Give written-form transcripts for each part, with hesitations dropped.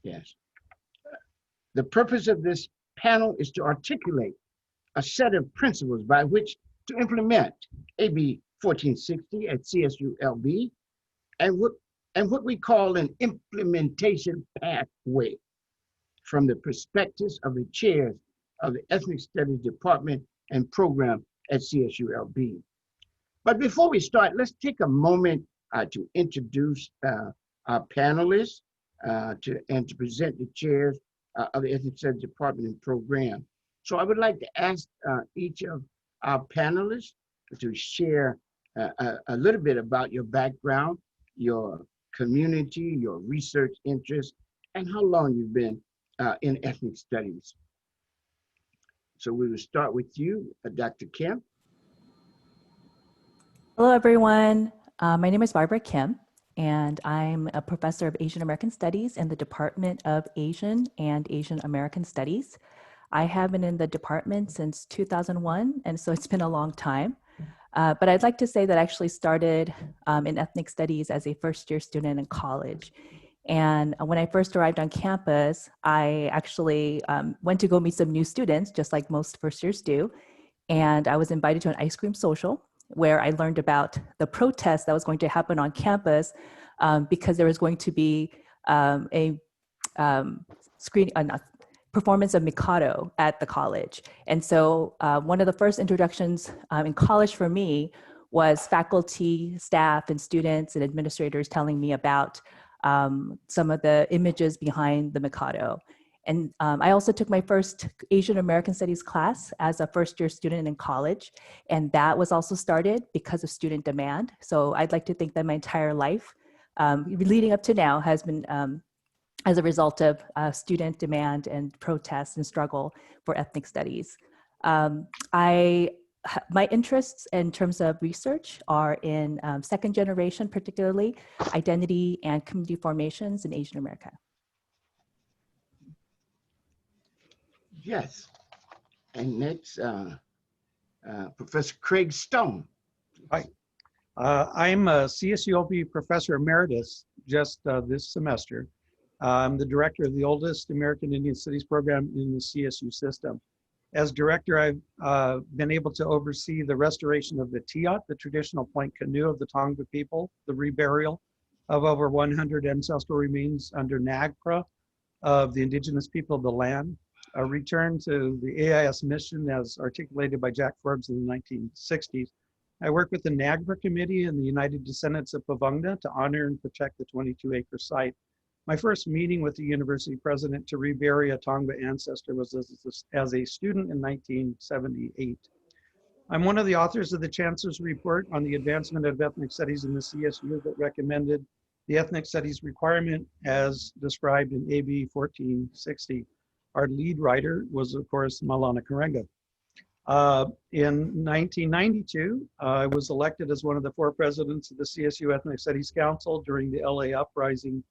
Yes. The purpose of this panel is to articulate a set of principles by which to implement AB 1460 at CSULB and what we call an implementation pathway from the perspectives of the chairs of the Ethnic Studies Department and Program at CSULB. But before we start, let's take a moment to introduce our panelists and to present the chairs of the Ethnic Studies Department and Program. So I would like to ask each of our panelists to share a little bit about your background, your community, your research interests, and how long you've been in ethnic studies. So we will start with you, Dr. Kim. Hello, everyone. My name is Barbara Kim, and I'm a professor of Asian American Studies in the Department of Asian and Asian American Studies. I have been in the department since 2001, and so it's been a long time. But I'd like to say that I actually started in ethnic studies as a first-year student in college. And when I first arrived on campus, I actually went to go meet some new students, just like most first years do. And I was invited to an ice cream social where I learned about the protest that was going to happen on campus because there was going to be a performance of Mikado at the college. And so one of the first introductions in college for me was faculty, staff, and students and administrators telling me about some of the images behind the Mikado. And I also took my first Asian American Studies class as a first-year student in college, and that was also started because of student demand. So I'd like to think that my entire life, leading up to now, has been as a result of student demand and protest and struggle for ethnic studies. My interests in terms of research are in second generation, particularly identity and community formations in Asian America. Yes. And next, Professor Craig Stone. Hi. I'm a CSULB Professor Emeritus just this semester. I'm the director of the oldest American Indian Studies program in the CSU system. As director, I've been able to oversee the restoration of the Tiat, the traditional point canoe of the Tongva people, the reburial of over 100 ancestral remains under NAGPRA of the indigenous people of the land, a return to the AIS mission as articulated by Jack Forbes in the 1960s. I work with the NAGPRA Committee and the United Descendants of Pavungna to honor and protect the 22-acre site. My first meeting with the university president to rebury a Tongva ancestor was as a student in 1978. I'm one of the authors of the Chancellor's Report on the Advancement of Ethnic Studies in the CSU that recommended the ethnic studies requirement as described in AB 1460. Our lead writer was, of course, Maulana Karenga. In 1992, I was elected as one of the 4 presidents of the CSU Ethnic Studies Council during the LA uprising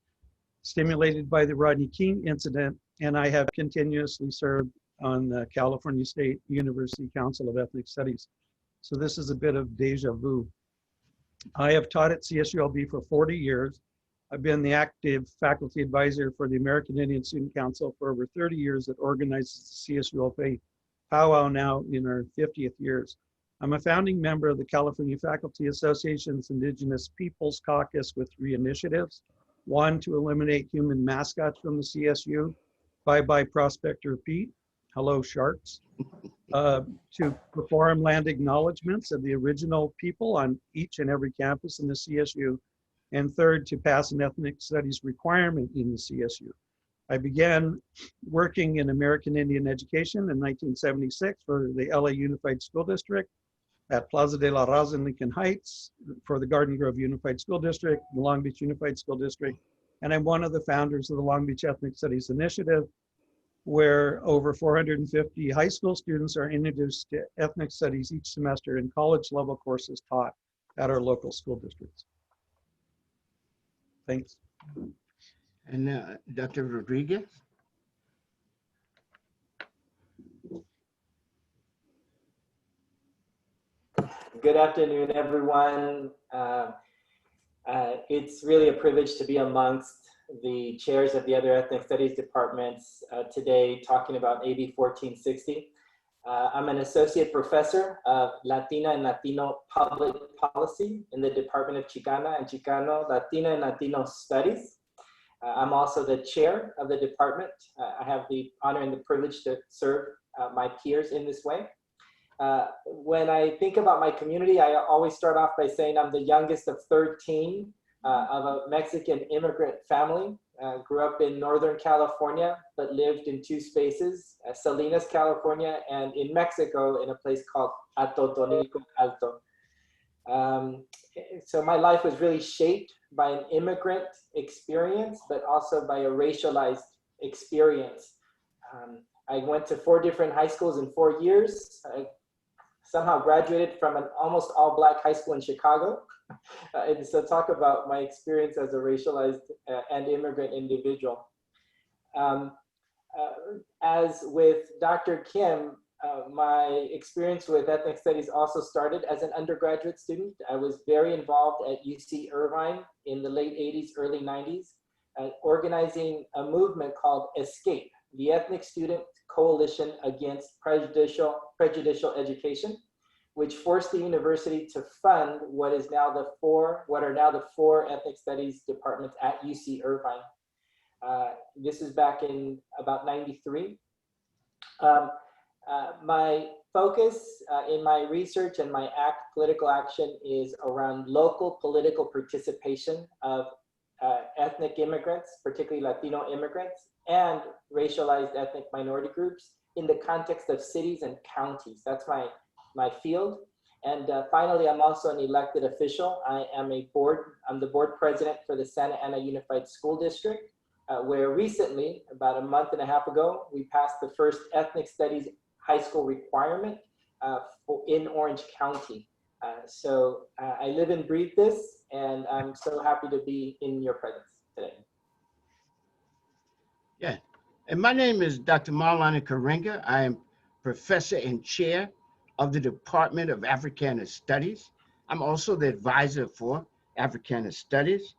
stimulated by the Rodney King incident, and I have continuously served on the California State University Council of Ethnic Studies. So this is a bit of deja vu. I have taught at CSULB for 40 years. I've been the active faculty advisor for the American Indian Student Council for over 30 years that organizes the CSULB powwow now in our 50th years. I'm a founding member of the California Faculty Association's Indigenous Peoples Caucus with 3 initiatives. 1, to eliminate human mascots from the CSU. Bye-bye Prospector Pete. Hello, sharks. To perform land acknowledgements of the original people on each and every campus in the CSU. And 3rd, to pass an ethnic studies requirement in the CSU. I began working in American Indian education in 1976 for the LA Unified School District, at Plaza de la Raza in Lincoln Heights, for the Garden Grove Unified School District, the Long Beach Unified School District, and I'm one of the founders of the Long Beach Ethnic Studies Initiative, where over 450 high school students are introduced to ethnic studies each semester in college-level courses taught at our local school districts. Thanks. And Dr. Rodriguez? Good afternoon, everyone. It's really a privilege to be amongst the chairs of the other ethnic studies departments today talking about AB 1460. I'm an associate professor of Latina and Latino public policy in the Department of Chicana and Chicano, Latina and Latino studies. I'm also the chair of the department. I have the honor and the privilege to serve my peers in this way. When I think about my community, I always start off by saying I'm the youngest of 13 of a Mexican immigrant family. Grew up in Northern California, but lived in two spaces, Salinas, California, and in Mexico in a place called Atotonilco Alto. So my life was really shaped by an immigrant experience, but also by a racialized experience. I went to 4 different high schools in 4 years. I somehow graduated from an almost all Black high school in Chicago. And so talk about my experience as a racialized and immigrant individual. As with Dr. Kim, my experience with ethnic studies also started as an undergraduate student. I was very involved at UC Irvine in the late 80s, early 90s, organizing a movement called ESCAPE, the Ethnic Student Coalition Against Prejudicial Education, which forced the university to fund what are now the four ethnic studies departments at UC Irvine. This is back in about 93. My focus in my research and my political action is around local political participation of ethnic immigrants, particularly Latino immigrants, and racialized ethnic minority groups in the context of cities and counties. That's my field. And finally, I'm also an elected official. I'm the board president for the Santa Ana Unified School District, where recently, about a month and a half ago, we passed the first ethnic studies high school requirement in Orange County. So I live and breathe this, and I'm so happy to be in your presence today. Yeah, and my name is Dr. Maulana Karenga. I am professor and chair of the Department of Africana Studies. I'm also the advisor for Africana Studies.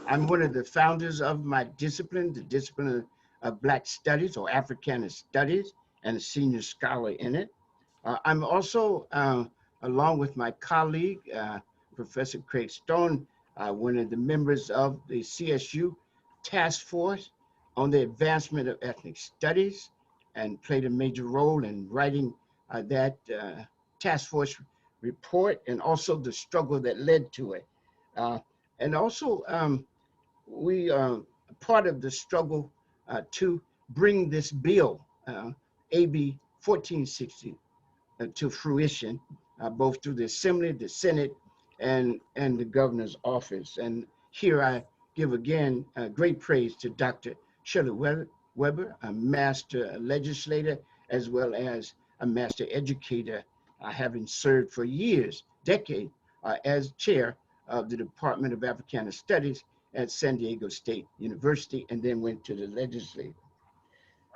I'm one of the founders of my discipline, the discipline of Black Studies or Africana Studies, and a senior scholar in it. I'm also, along with my colleague, Professor Craig Stone, one of the members of the CSU task force on the advancement of ethnic studies, and played a major role in writing that task force report, and also the struggle that led to it. And also, we are part of the struggle to bring this bill, AB 1460, to fruition, both through the Assembly, the Senate, and the governor's office. And here I give again great praise to Dr. Shirley Weber, a master legislator, as well as a master educator, having served for years, decades, as chair of the Department of Africana Studies at San Diego State University, and then went to the legislature.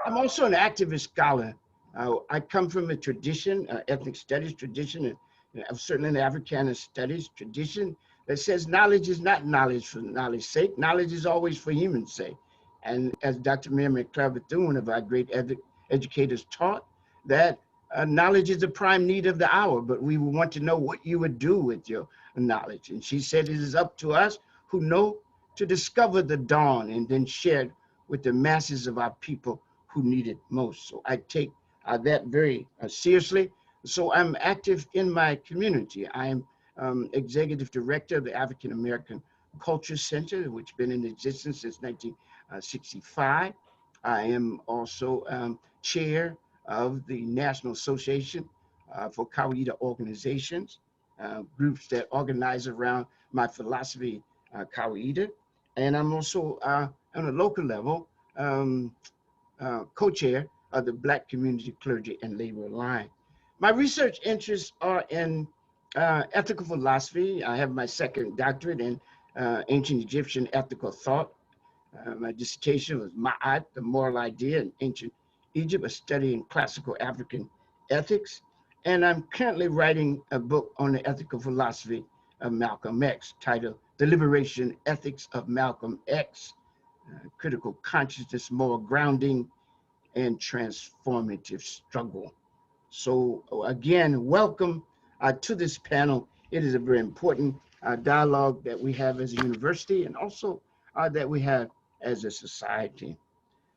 I'm also an activist scholar. I come from a tradition, ethnic studies tradition, and certainly an Africana studies tradition that says knowledge is not knowledge for knowledge's sake. Knowledge is always for human's sake. And as Dr. Mary McClever Bethune, one of our great educators, taught, that knowledge is the prime need of the hour, but we want to know what you would do with your knowledge. And she said it is up to us who know to discover the dawn and then share it with the masses of our people who need it most. So I take that very seriously. So I'm active in my community. I am executive director of the African American Culture Center, which has been in existence since 1965. I am also chair of the National Association for Kawida Organizations, groups that organize around my philosophy, Kawida. And I'm also on a local level, co-chair of the Black Community Clergy and Labor Alliance. My research interests are in ethical philosophy. I have my second doctorate in ancient Egyptian ethical thought. My dissertation was Ma'at, the moral idea in ancient Egypt, a study in classical African ethics. And I'm currently writing a book on the ethical philosophy of Malcolm X, titled The Liberation Ethics of Malcolm X, critical consciousness, moral grounding, and transformative struggle. So again, welcome to this panel. It is a very important dialogue that we have as a university and also that we have as a society.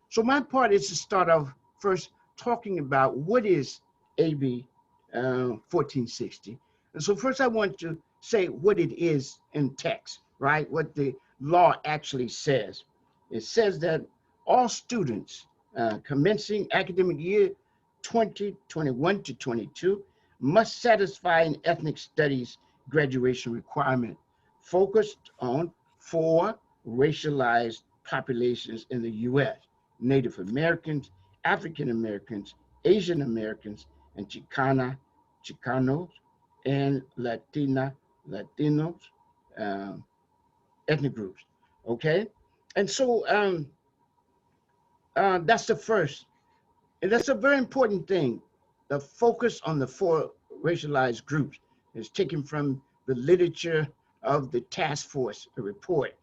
So my part is to start off first talking about what is AB 1460. And so first I want to say what it is in text, right? What the law actually says. It says that all students commencing academic year 2021 to 22 must satisfy an ethnic studies graduation requirement focused on 4 racialized populations in the U.S. Native Americans, African Americans, Asian Americans, and Chicanos, and Latinos ethnic groups. Okay, and so that's the first, and that's a very important thing. The focus on the 4 racialized groups is taken from the literature of the task force report,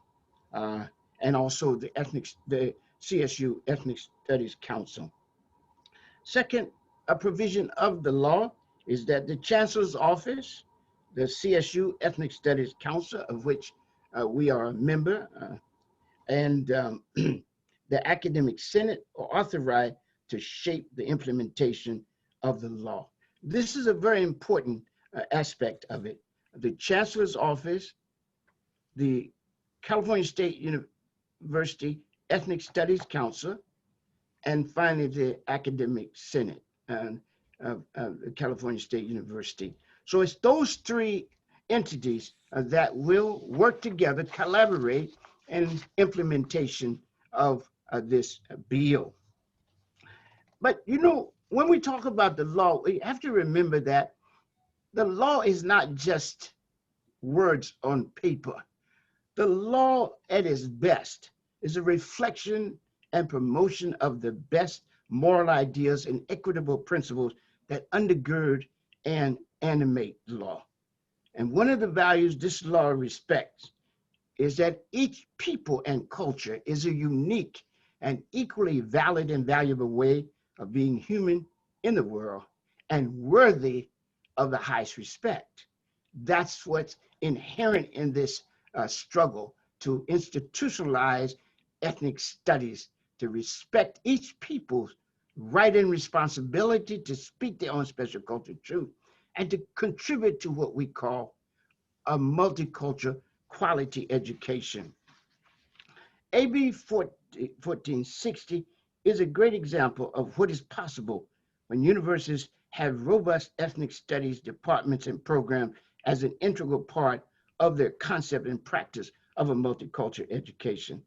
and also the CSU Ethnic Studies Council. Second, a provision of the law is that the Chancellor's Office, the CSU Ethnic Studies Council, of which we are a member, and the Academic Senate are authorized to shape the implementation of the law. This is a very important aspect of it. The Chancellor's Office, the California State University Ethnic Studies Council, and finally the Academic Senate of California State University. So it's those 3 entities that will work together, collaborate in implementation of this bill. But you know, when we talk about the law, we have to remember that the law is not just words on paper. The law at its best is a reflection and promotion of the best moral ideas and equitable principles that undergird and animate law. And one of the values this law respects is that each people and culture is a unique and equally valid and valuable way of being human in the world and worthy of the highest respect. That's what's inherent in this struggle to institutionalize ethnic studies, to respect each people's right and responsibility to speak their own special cultural truth and to contribute to what we call a multicultural quality education. AB 1460 is a great example of what is possible when universities have robust ethnic studies departments and programs as an integral part of their concept and practice of a multicultural education.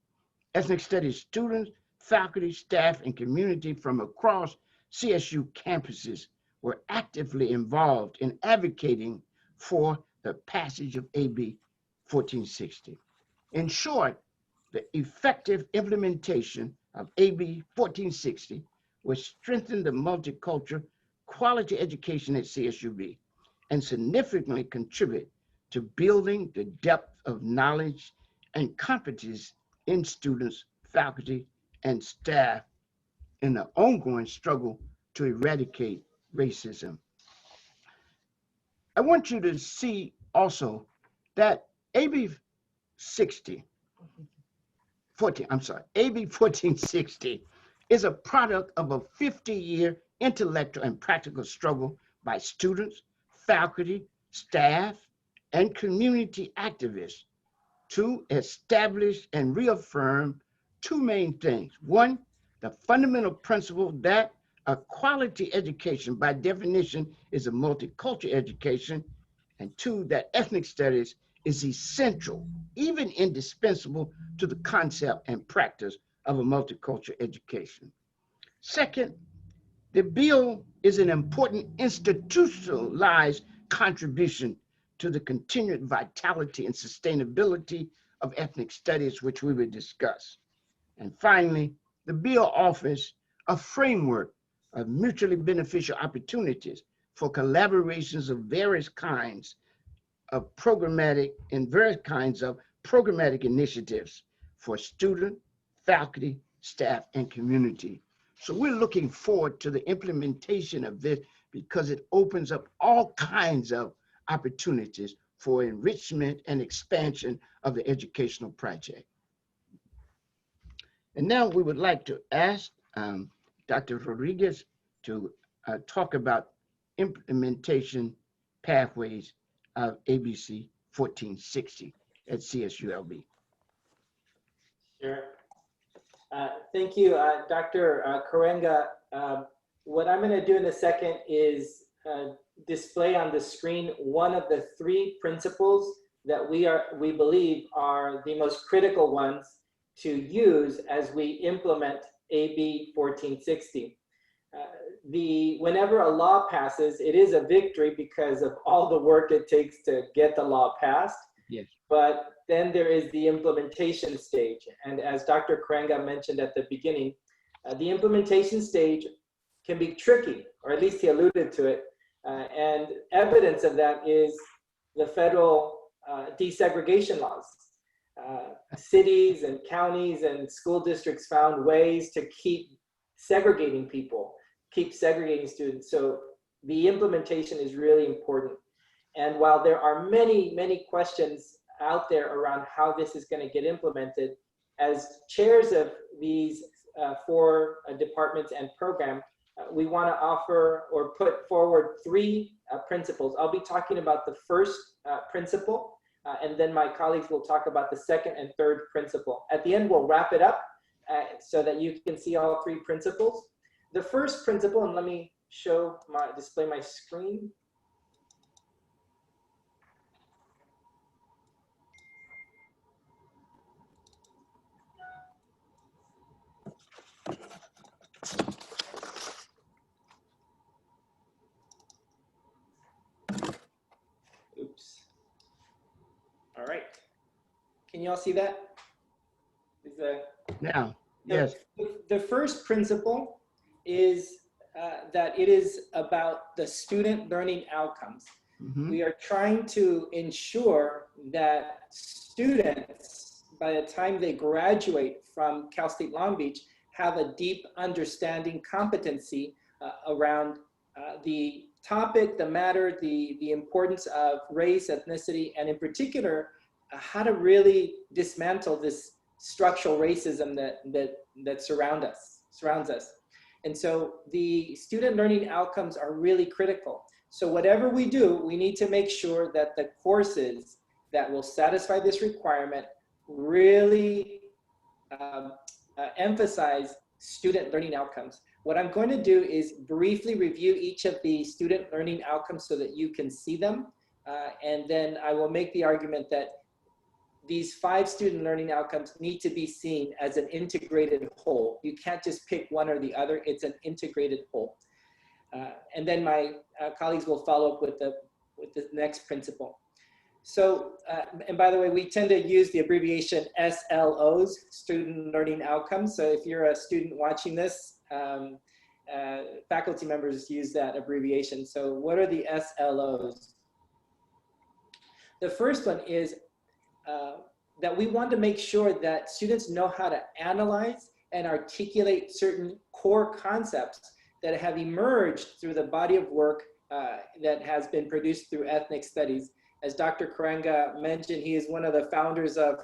Ethnic studies students, faculty, staff, and community from across CSU campuses were actively involved in advocating for the passage of AB 1460. In short, the effective implementation of AB 1460 will strengthen the multicultural quality education at CSUB and significantly contribute to building the depth of knowledge and competence in students, faculty, and staff in the ongoing struggle to eradicate racism. I want you to see also that AB 1460 is a product of a 50-year intellectual and practical struggle by students, faculty, staff, and community activists to establish and reaffirm 2 main things. 1, the fundamental principle that a quality education by definition is a multicultural education, and 2, that ethnic studies is essential, even indispensable to the concept and practice of a multicultural education. Second, the bill is an important institutionalized contribution to the continued vitality and sustainability of ethnic studies, which we will discuss. And finally, the bill offers a framework of mutually beneficial opportunities for collaborations of various kinds of programmatic initiatives for student, faculty, staff, and community. So we're looking forward to the implementation of this because it opens up all kinds of opportunities for enrichment and expansion of the educational project. And now we would like to ask Dr. Rodriguez to talk about implementation pathways of ABC 1460 at CSULB. Sure. Thank you, Dr. Karenga. What I'm going to do in a second is display on the screen one of the three principles that we believe are the most critical ones to use as we implement AB 1460. Whenever a law passes, it is a victory because of all the work it takes to get the law passed. Yes. But then there is the implementation stage. And as Dr. Karenga mentioned at the beginning, the implementation stage can be tricky, or at least he alluded to it. And evidence of that is the federal desegregation laws. Cities and counties and school districts found ways to keep segregating people, keep segregating students. So the implementation is really important. And while there are many, many questions out there around how this is going to get implemented, as chairs of these four departments and program, we want to offer or put forward three principles. I'll be talking about the first principle, and then my colleagues will talk about the second and third principle. At the end, we'll wrap it up so that you can see all three principles. The first principle, and let me display my screen. Oops. All right. Can you all see that? Now, yes. The first principle is that it is about the student learning outcomes. Mm-hmm. We are trying to ensure that students, by the time they graduate from Cal State Long Beach, have a deep understanding, competency around the topic, the matter, the importance of race, ethnicity, and in particular, how to really dismantle this structural racism that surrounds us. And so the student learning outcomes are really critical. So whatever we do, we need to make sure that the courses that will satisfy this requirement really emphasize student learning outcomes. What I'm going to do is briefly review each of the student learning outcomes so that you can see them. And then I will make the argument that these 5 student learning outcomes need to be seen as an integrated whole. You can't just pick one or the other, it's an integrated whole. And then my colleagues will follow up with the next principle. So, and by the way, we tend to use the abbreviation SLOs, student learning outcomes. So if you're a student watching this, faculty members use that abbreviation. So what are the SLOs? The first one is that we want to make sure that students know how to analyze and articulate certain core concepts that have emerged through the body of work that has been produced through ethnic studies. As Dr. Karenga mentioned, he is one of the founders of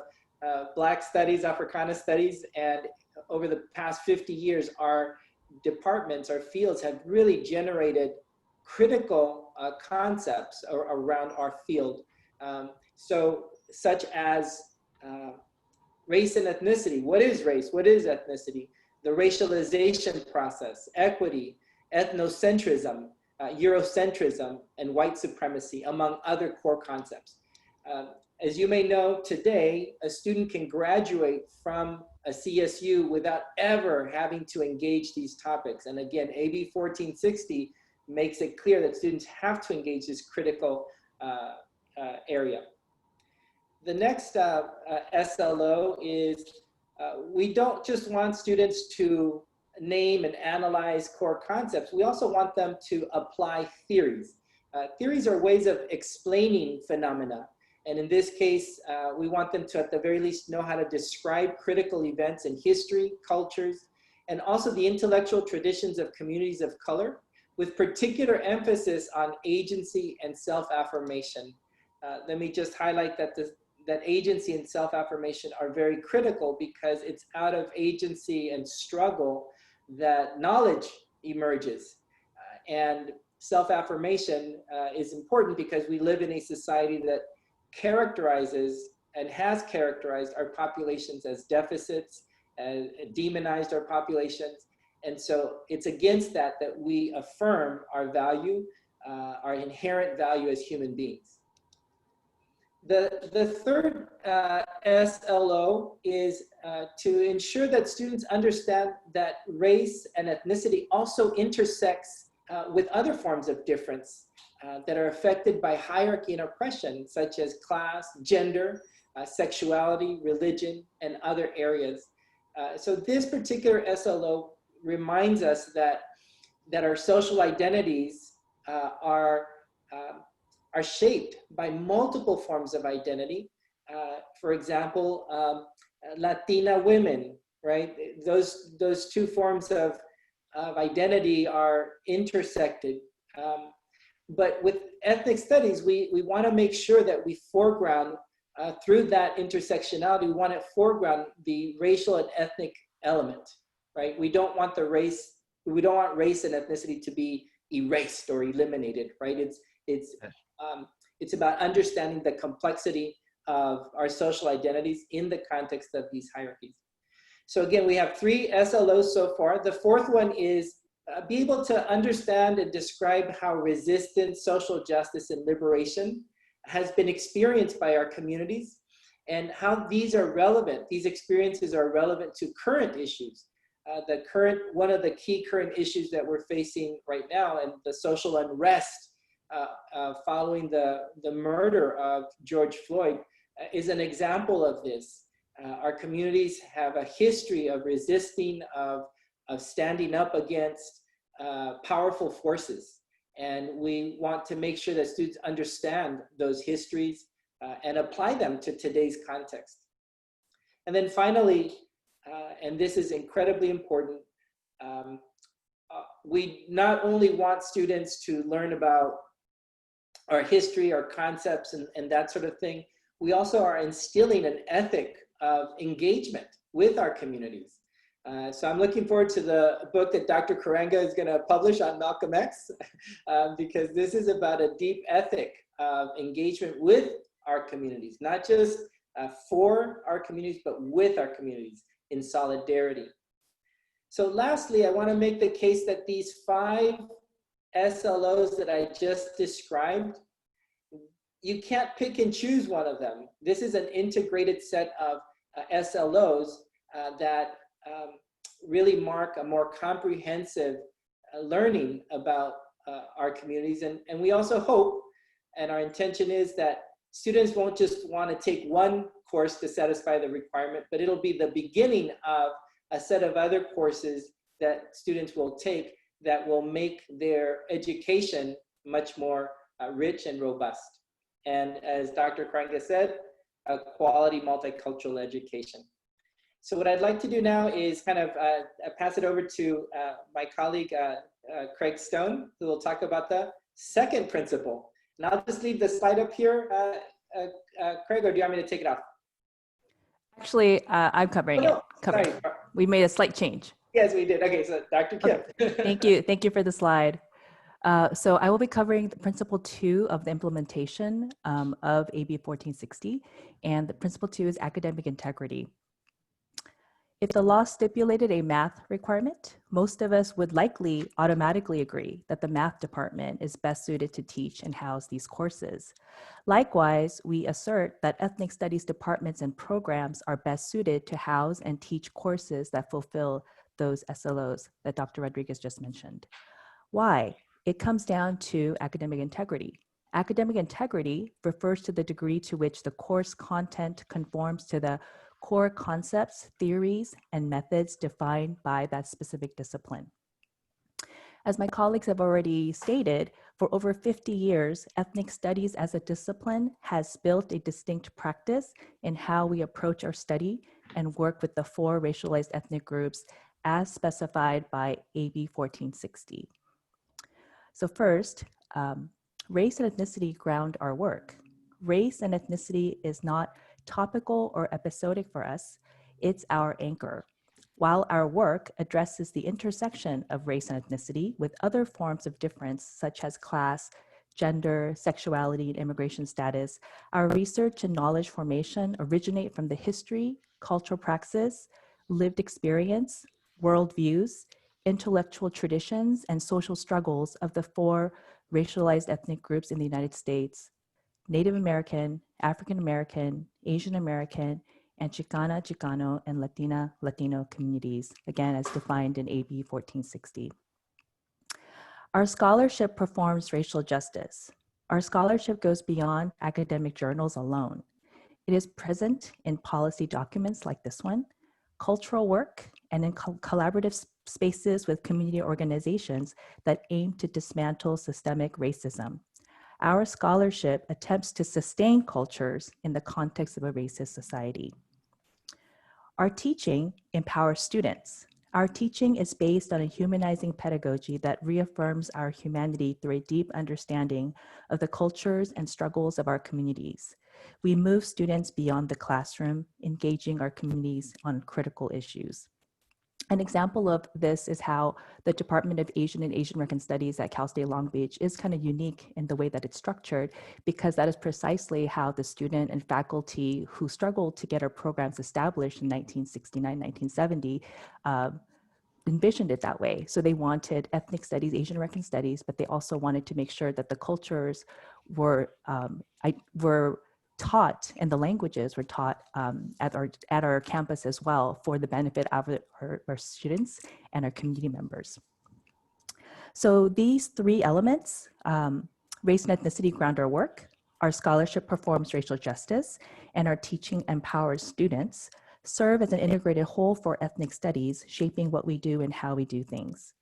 Black Studies, Africana Studies, and over the past 50 years, our departments, our fields have really generated critical concepts around our field. Such as race and ethnicity. What is race? What is ethnicity? The racialization process, equity, ethnocentrism, Eurocentrism, and white supremacy, among other core concepts. As you may know, today, a student can graduate from a CSU without ever having to engage these topics. And again, AB 1460 makes it clear that students have to engage this critical area. The next SLO is we don't just want students to name and analyze core concepts. We also want them to apply theories. Theories are ways of explaining phenomena. And in this case, we want them to, at the very least, know how to describe critical events in history, cultures, and also the intellectual traditions of communities of color, with particular emphasis on agency and self-affirmation. Let me just highlight that that agency and self-affirmation are very critical, because it's out of agency and struggle that knowledge emerges. And self-affirmation is important because we live in a society that characterizes and has characterized our populations as deficits, and demonized our populations. And so it's against that we affirm our value, our inherent value as human beings. The third SLO is to ensure that students understand that race and ethnicity also intersects with other forms of difference that are affected by hierarchy and oppression, such as class, gender, sexuality, religion, and other areas. So this particular SLO reminds us that our social identities are shaped by multiple forms of identity. For example, Latina women, right? Those two forms of identity are intersected. But with ethnic studies, we want to make sure that we foreground, through that intersectionality, we want to foreground the racial and ethnic element, right? We don't want race and ethnicity to be erased or eliminated, right? It's about understanding the complexity of our social identities in the context of these hierarchies. So again, we have 3 SLOs so far. The fourth one is be able to understand and describe how resistance, social justice, and liberation has been experienced by our communities, and how these experiences are relevant to current issues. One of the key current issues that we're facing right now, and the social unrest following the murder of George Floyd, is an example of this. Our communities have a history of resisting, of standing up against powerful forces. And we want to make sure that students understand those histories and apply them to today's context. And then finally, and this is incredibly important, we not only want students to learn about our history, our concepts, and that sort of thing, we also are instilling an ethic of engagement with our communities. So I'm looking forward to the book that Dr. Karenga is going to publish on Malcolm X, because this is about a deep ethic of engagement with our communities, not just for our communities, but with our communities in solidarity. So lastly, I want to make the case that these 5 SLOs that I just described, you can't pick and choose one of them. This is an integrated set of SLOs that really mark a more comprehensive learning about our communities. And we also hope, and our intention is, that students won't just want to take one course to satisfy the requirement, but it'll be the beginning of a set of other courses that students will take that will make their education much more rich and robust. And as Dr. Karenga said, a quality multicultural education. So what I'd like to do now is kind of pass it over to my colleague, Craig Stone, who will talk about the second principle. And I'll just leave the slide up here, Craig, or do you want me to take it off? Actually, I'm covering it. Sorry. We made a slight change. Yes, we did. Okay, so Dr. Kim. Okay. Thank you for the slide. So I will be covering the principle 2 of the implementation of AB 1460, and the principle 2 is academic integrity. If the law stipulated a math requirement, most of us would likely automatically agree that the math department is best suited to teach and house these courses. Likewise, we assert that ethnic studies departments and programs are best suited to house and teach courses that fulfill those SLOs that Dr. Rodriguez just mentioned. Why? It comes down to academic integrity. Academic integrity refers to the degree to which the course content conforms to the core concepts, theories, and methods defined by that specific discipline. As my colleagues have already stated, for over 50 years, ethnic studies as a discipline has built a distinct practice in how we approach our study and work with the 4 racialized ethnic groups as specified by AB 1460. So first, race and ethnicity ground our work. Race and ethnicity is not topical or episodic for us, it's our anchor. While our work addresses the intersection of race and ethnicity with other forms of difference, such as class, gender, sexuality, and immigration status, our research and knowledge formation originate from the history, cultural praxis, lived experience, worldviews, intellectual traditions, and social struggles of the 4 racialized ethnic groups in the United States: Native American, African American, Asian American, and Chicana, Chicano, and Latina, Latino communities, again, as defined in AB 1460. Our scholarship performs racial justice. Our scholarship goes beyond academic journals alone. It is present in policy documents like this one, cultural work, and in collaborative spaces with community organizations that aim to dismantle systemic racism. Our scholarship attempts to sustain cultures in the context of a racist society. Our teaching empowers students. Our teaching is based on a humanizing pedagogy that reaffirms our humanity through a deep understanding of the cultures and struggles of our communities. We move students beyond the classroom, engaging our communities on critical issues. An example of this is how the Department of Asian and Asian American Studies at Cal State Long Beach is kind of unique in the way that it's structured, because that is precisely how the student and faculty who struggled to get our programs established in 1969, 1970, envisioned it that way. So they wanted ethnic studies, Asian American studies, but they also wanted to make sure that the cultures were taught and the languages were taught at our campus as well, for the benefit of our students and our community members. So these 3 elements, race and ethnicity, ground our work, our scholarship performs racial justice, and our teaching empowers students, serve as an integrated whole for ethnic studies, shaping what we do and how we do things.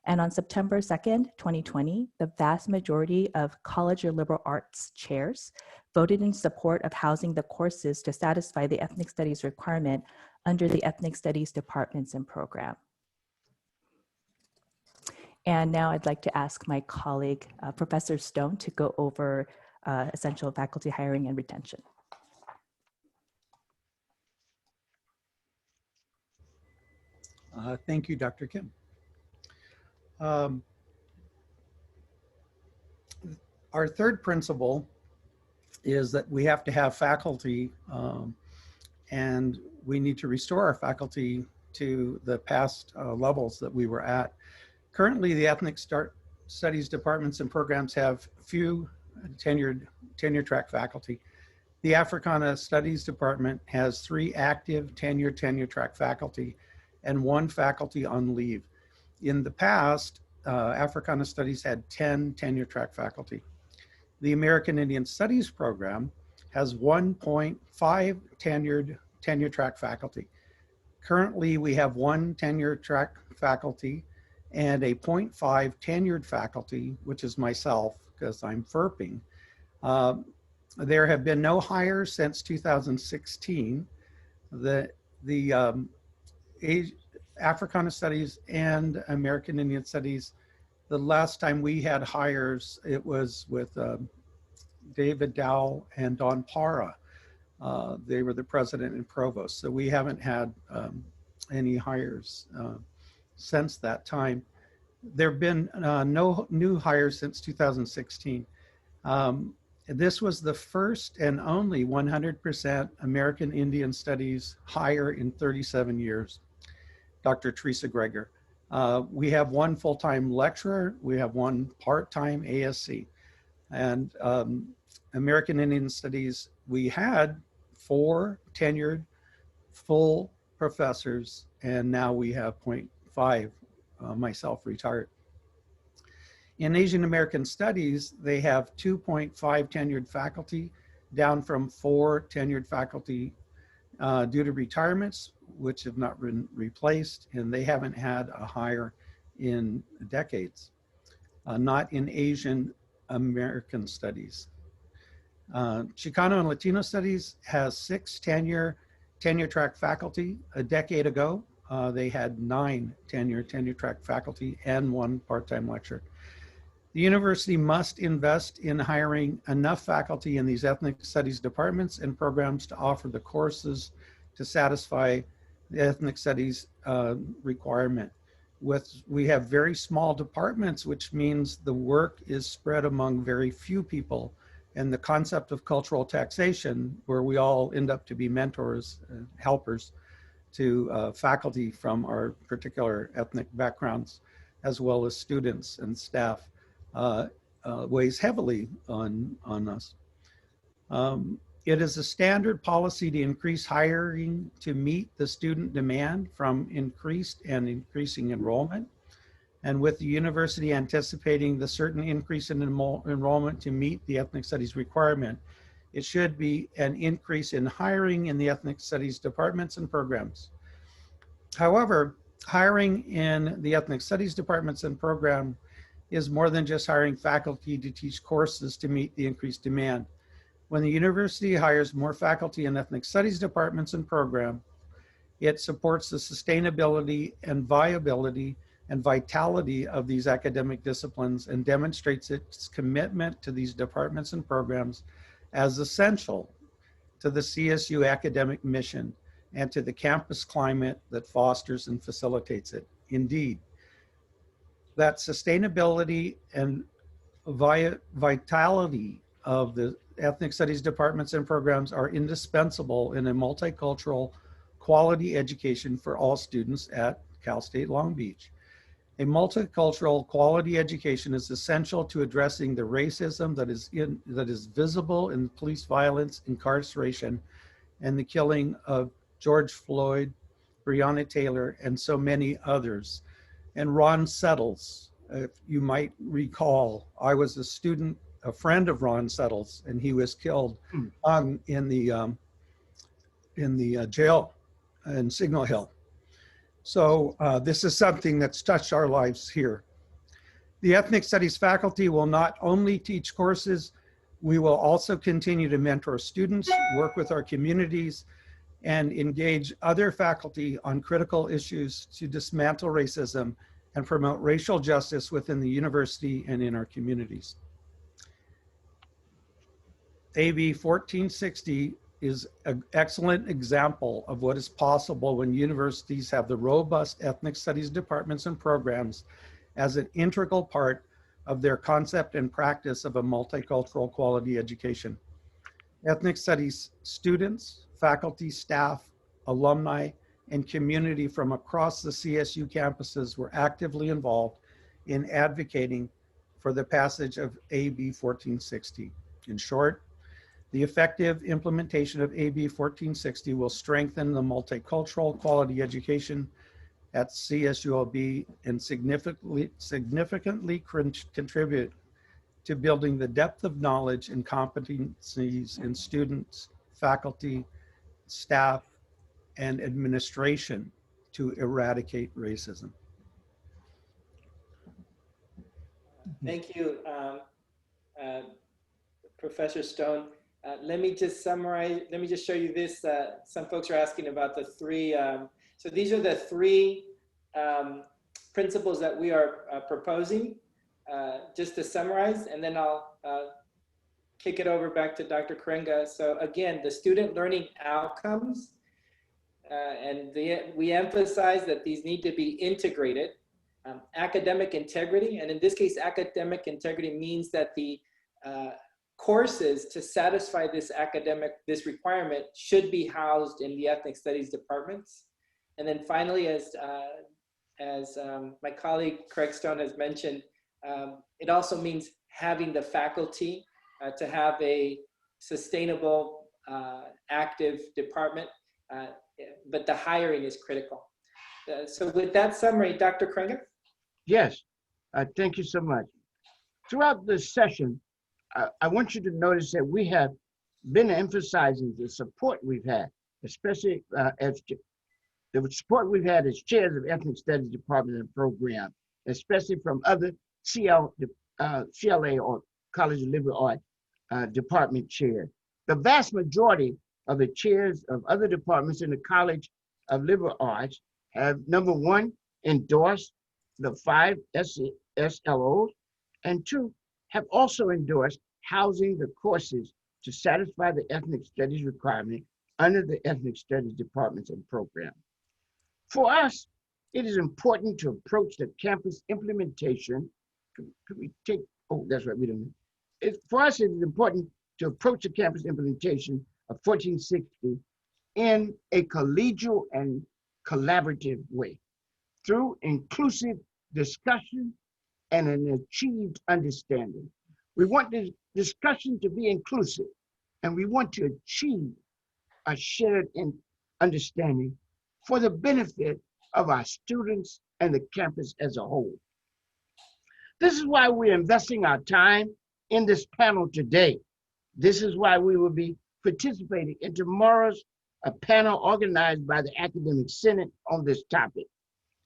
And on September 2nd, 2020, the vast majority of college or liberal arts chairs voted in support of housing the courses to satisfy the ethnic studies requirement under the ethnic studies departments and program. And now I'd like to ask my colleague, Professor Stone, to go over essential faculty hiring and retention. Thank you, Dr. Kim. Our third principle is that we have to have faculty, and we need to restore our faculty to the past levels that we were at. Currently, the ethnic studies departments and programs have few tenure track faculty. The Africana Studies Department has 3 active tenure track faculty and 1 faculty on leave. In the past, Africana Studies had 10 tenure track faculty. The American Indian Studies program has 1.5 tenure track faculty. Currently, we have 1 tenure track faculty and a 0.5 tenured faculty, which is myself, because I'm FERPing. There have been no hires since 2016. The Africana Studies and American Indian Studies, the last time we had hires, it was with David Dow and Don Para. They were the president and provost. So we haven't had any hires since that time. There have been no new hires since 2016. This was the first and only 100% American Indian Studies hire in 37 years, Dr. Teresa Greger. We have 1 full-time lecturer, we have 1 part-time ASC. And American Indian Studies, we had 4 tenured full professors, and now we have 0.5, myself retired. In Asian American Studies, they have 2.5 tenured faculty, down from 4 tenured faculty due to retirements, which have not been replaced, and they haven't had a hire in decades, not in Asian American studies. Chicano and Latino studies has 6 tenure track faculty. A decade ago, they had 9 tenure track faculty and 1 part-time lecturer. The university must invest in hiring enough faculty in these ethnic studies departments and programs to offer the courses to satisfy the ethnic studies requirement. We have very small departments, which means the work is spread among very few people. And the concept of cultural taxation, where we all end up to be mentors, helpers to faculty from our particular ethnic backgrounds, as well as students and staff, weighs heavily on us. It is a standard policy to increase hiring to meet the student demand from increasing enrollment. And with the university anticipating the certain increase in enrollment to meet the ethnic studies requirement, it should be an increase in hiring in the ethnic studies departments and programs. However, hiring in the ethnic studies departments and program is more than just hiring faculty to teach courses to meet the increased demand. When the university hires more faculty in ethnic studies departments and program, it supports the sustainability and viability and vitality of these academic disciplines and demonstrates its commitment to these departments and programs as essential to the CSU academic mission and to the campus climate that fosters and facilitates it. Indeed, that sustainability and vitality of the ethnic studies departments and programs are indispensable in a multicultural quality education for all students at Cal State Long Beach. A multicultural quality education is essential to addressing the racism that is visible in police violence, incarceration, and the killing of George Floyd, Breonna Taylor, and so many others. And Ron Settles, if you might recall, I was a friend of Ron Settles, and he was killed in the jail in Signal Hill. So this is something that's touched our lives here. The ethnic studies faculty will not only teach courses, we will also continue to mentor students, work with our communities, and engage other faculty on critical issues to dismantle racism and promote racial justice within the university and in our communities. AB 1460 is an excellent example of what is possible when universities have the robust ethnic studies departments and programs as an integral part of their concept and practice of a multicultural quality education. Ethnic studies students, faculty, staff, alumni, and community from across the CSU campuses were actively involved in advocating for the passage of AB 1460. In short, the effective implementation of AB 1460 will strengthen the multicultural quality education at CSULB and significantly contribute to building the depth of knowledge and competencies in students, faculty, staff, and administration to eradicate racism. Thank you, Professor Stone. Let me just summarize, let me just show you this. Some folks are asking about the 3, so these are the 3 principles that we are proposing, just to summarize, and then I'll kick it over back to Dr. Karenga. So again, the student learning outcomes, and we emphasize that these need to be integrated. Academic integrity, and in this case, academic integrity means that the courses to satisfy this requirement should be housed in the ethnic studies departments. And then finally, as my colleague Craig Stone has mentioned, it also means having the faculty to have a sustainable, active department, but the hiring is critical. So with that summary, Dr. Krenger? Yes, thank you so much. Throughout this session, I want you to notice that we have been emphasizing the support we've had, especially as the support we've had as chairs of ethnic studies department and program especially from other CLA or College of Liberal Arts department chairs. The vast majority of the chairs of other departments in the College of Liberal Arts have, number one, endorsed the 5 SLOs, and 2, have also endorsed housing the courses to satisfy the ethnic studies requirement under the ethnic studies departments and programs. For us, it is important to approach the campus implementation. Could we take, oh, that's right, we don't know. For us, it is important to approach the campus implementation of 1460 in a collegial and collaborative way through inclusive discussion and an achieved understanding. We want this discussion to be inclusive, and we want to achieve a shared understanding for the benefit of our students and the campus as a whole. This is why we're investing our time in this panel today. This is why we will be participating in tomorrow's panel organized by the Academic Senate on this topic.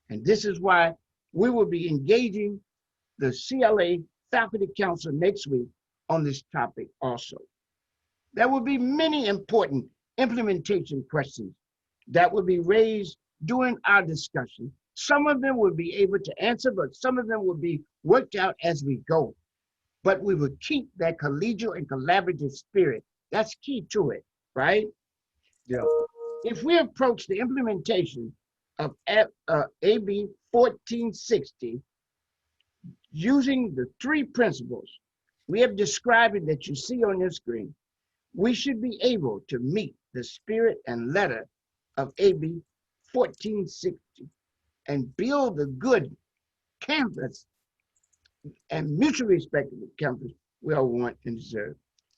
And this is why we will be engaging the CLA Faculty Council next week on this topic also. There will be many important implementation questions that will be raised during our discussion. Some of them will be able to answer, but some of them will be worked out as we go. But we will keep that collegial and collaborative spirit. That's key to it, right? Yeah. If we approach the implementation of AB 1460 using the 3 principles we have described and that you see on your screen, we should be able to meet the spirit and letter of AB 1460 and build the good campus and mutually respectable campus we all want and deserve.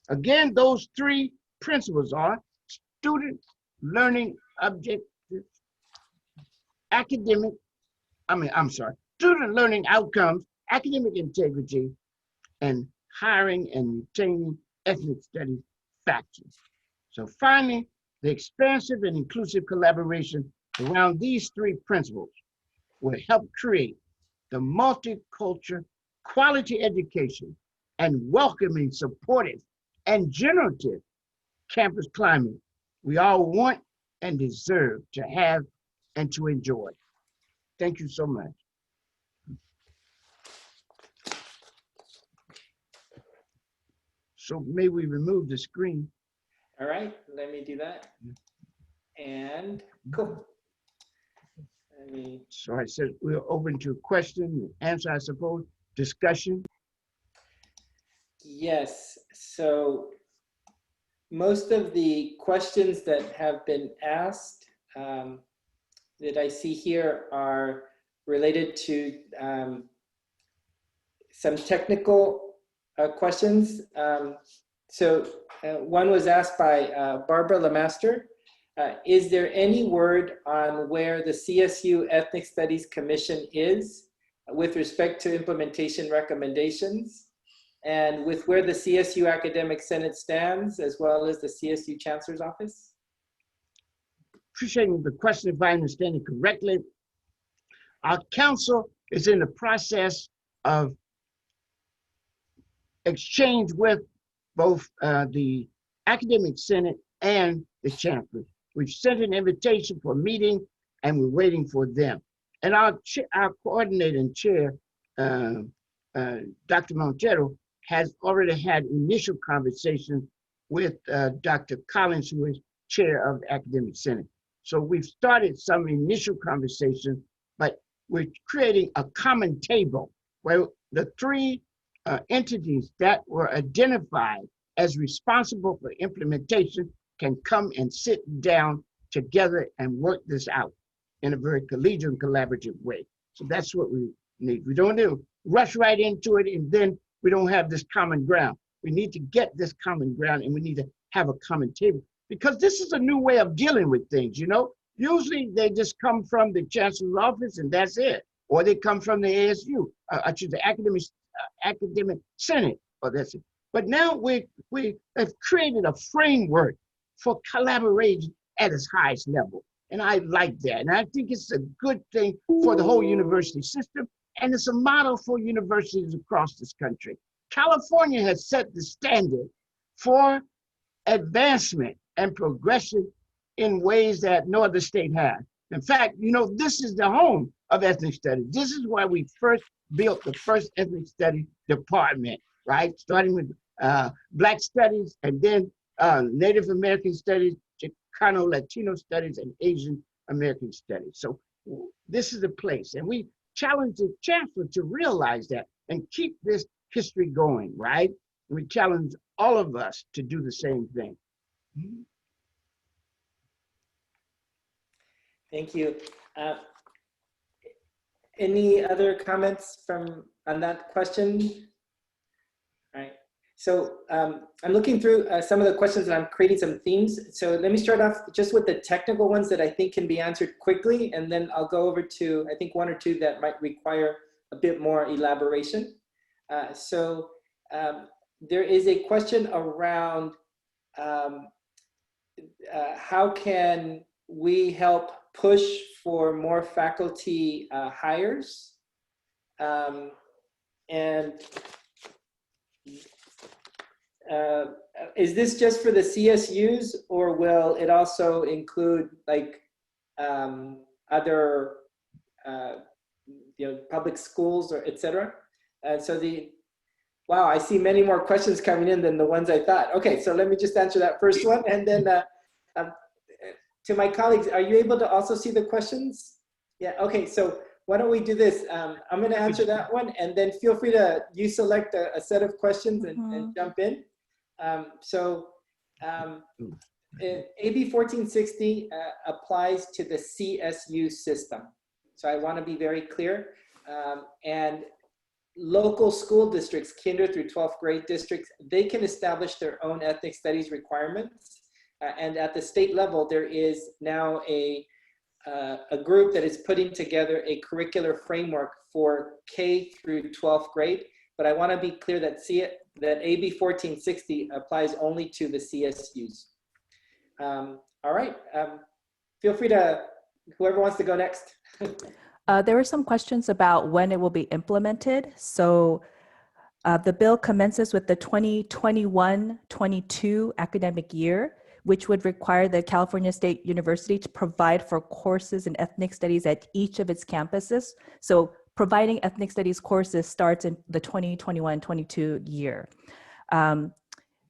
Again, those 3 principles are student learning objectives, student learning outcomes, academic integrity, and hiring and retaining ethnic studies faculty. So finally, the expansive and inclusive collaboration around these 3 principles will help create the multicultural quality education and welcoming, supportive, and generative campus climate we all want and deserve to have and to enjoy. Thank you so much. So may we remove the screen? All right, let me do that. And cool. Let me. So I said we're open to question and answer, I suppose, discussion. Yes, so most of the questions that have been asked that I see here are related to some technical questions. One was asked by Barbara Lemaster. Is there any word on where the CSU Ethnic Studies Commission is with respect to implementation recommendations, and with where the CSU Academic Senate stands, as well as the CSU Chancellor's Office? Appreciating the question, if I understand it correctly. Our council is in the process of exchange with both the Academic Senate and the Chancellor. We've sent an invitation for a meeting and we're waiting for them. And our coordinator and chair, Dr. Montero, has already had initial conversations with Dr. Collins, who is chair of the Academic Senate. So we've started some initial conversations, but we're creating a common table where the 3 entities that were identified as responsible for implementation can come and sit down together and work this out in a very collegial and collaborative way. So that's what we need. We don't need to rush right into it and then we don't have this common ground. We need to get this common ground and we need to have a common table, because this is a new way of dealing with things, you know? Usually they just come from the Chancellor's office and that's it. Or they come from the ASU, the Academic Senate, or that's it. But now we have created a framework for collaboration at its highest level. And I like that. And I think it's a good thing for the whole university system and it's a model for universities across this country. California has set the standard for advancement and progression in ways that no other state has. In fact, you know, this is the home of ethnic studies. This is why we first built the first ethnic study department, right? Starting with Black studies and then Native American studies, Chicano Latino studies, and Asian American studies. So this is the place. And we challenge the chancellor to realize that and keep this history going, right? And we challenge all of us to do the same thing. Thank you. Any other comments on that question? All right. So I'm looking through some of the questions and I'm creating some themes. So let me start off just with the technical ones that I think can be answered quickly, and then I'll go over to, I think, one or two that might require a bit more elaboration. There is a question around how can we help push for more faculty hires, is this just for the CSUs, or will it also include like other public schools or etc.? Wow, I see many more questions coming in than the ones I thought. Okay, so let me just answer that first one, and then to my colleagues, are you able to also see the questions? Yeah, okay, so why don't we do this? I'm gonna answer that one, and then feel free to, you select a set of questions and jump in. AB 1460 applies to the CSU system. So I wanna be very clear. And local school districts, kinder through 12th grade districts, they can establish their own ethnic studies requirements. And at the state level, there is now a group that is putting together a curricular framework for K through 12th grade. But I want to be clear that AB 1460 applies only to the CSUs. All right, feel free to, whoever wants to go next. There were some questions about when it will be implemented. So the bill commences with the 2021-22 academic year, which would require the California State University to provide for courses in ethnic studies at each of its campuses. So providing ethnic studies courses starts in the 2021-22 year.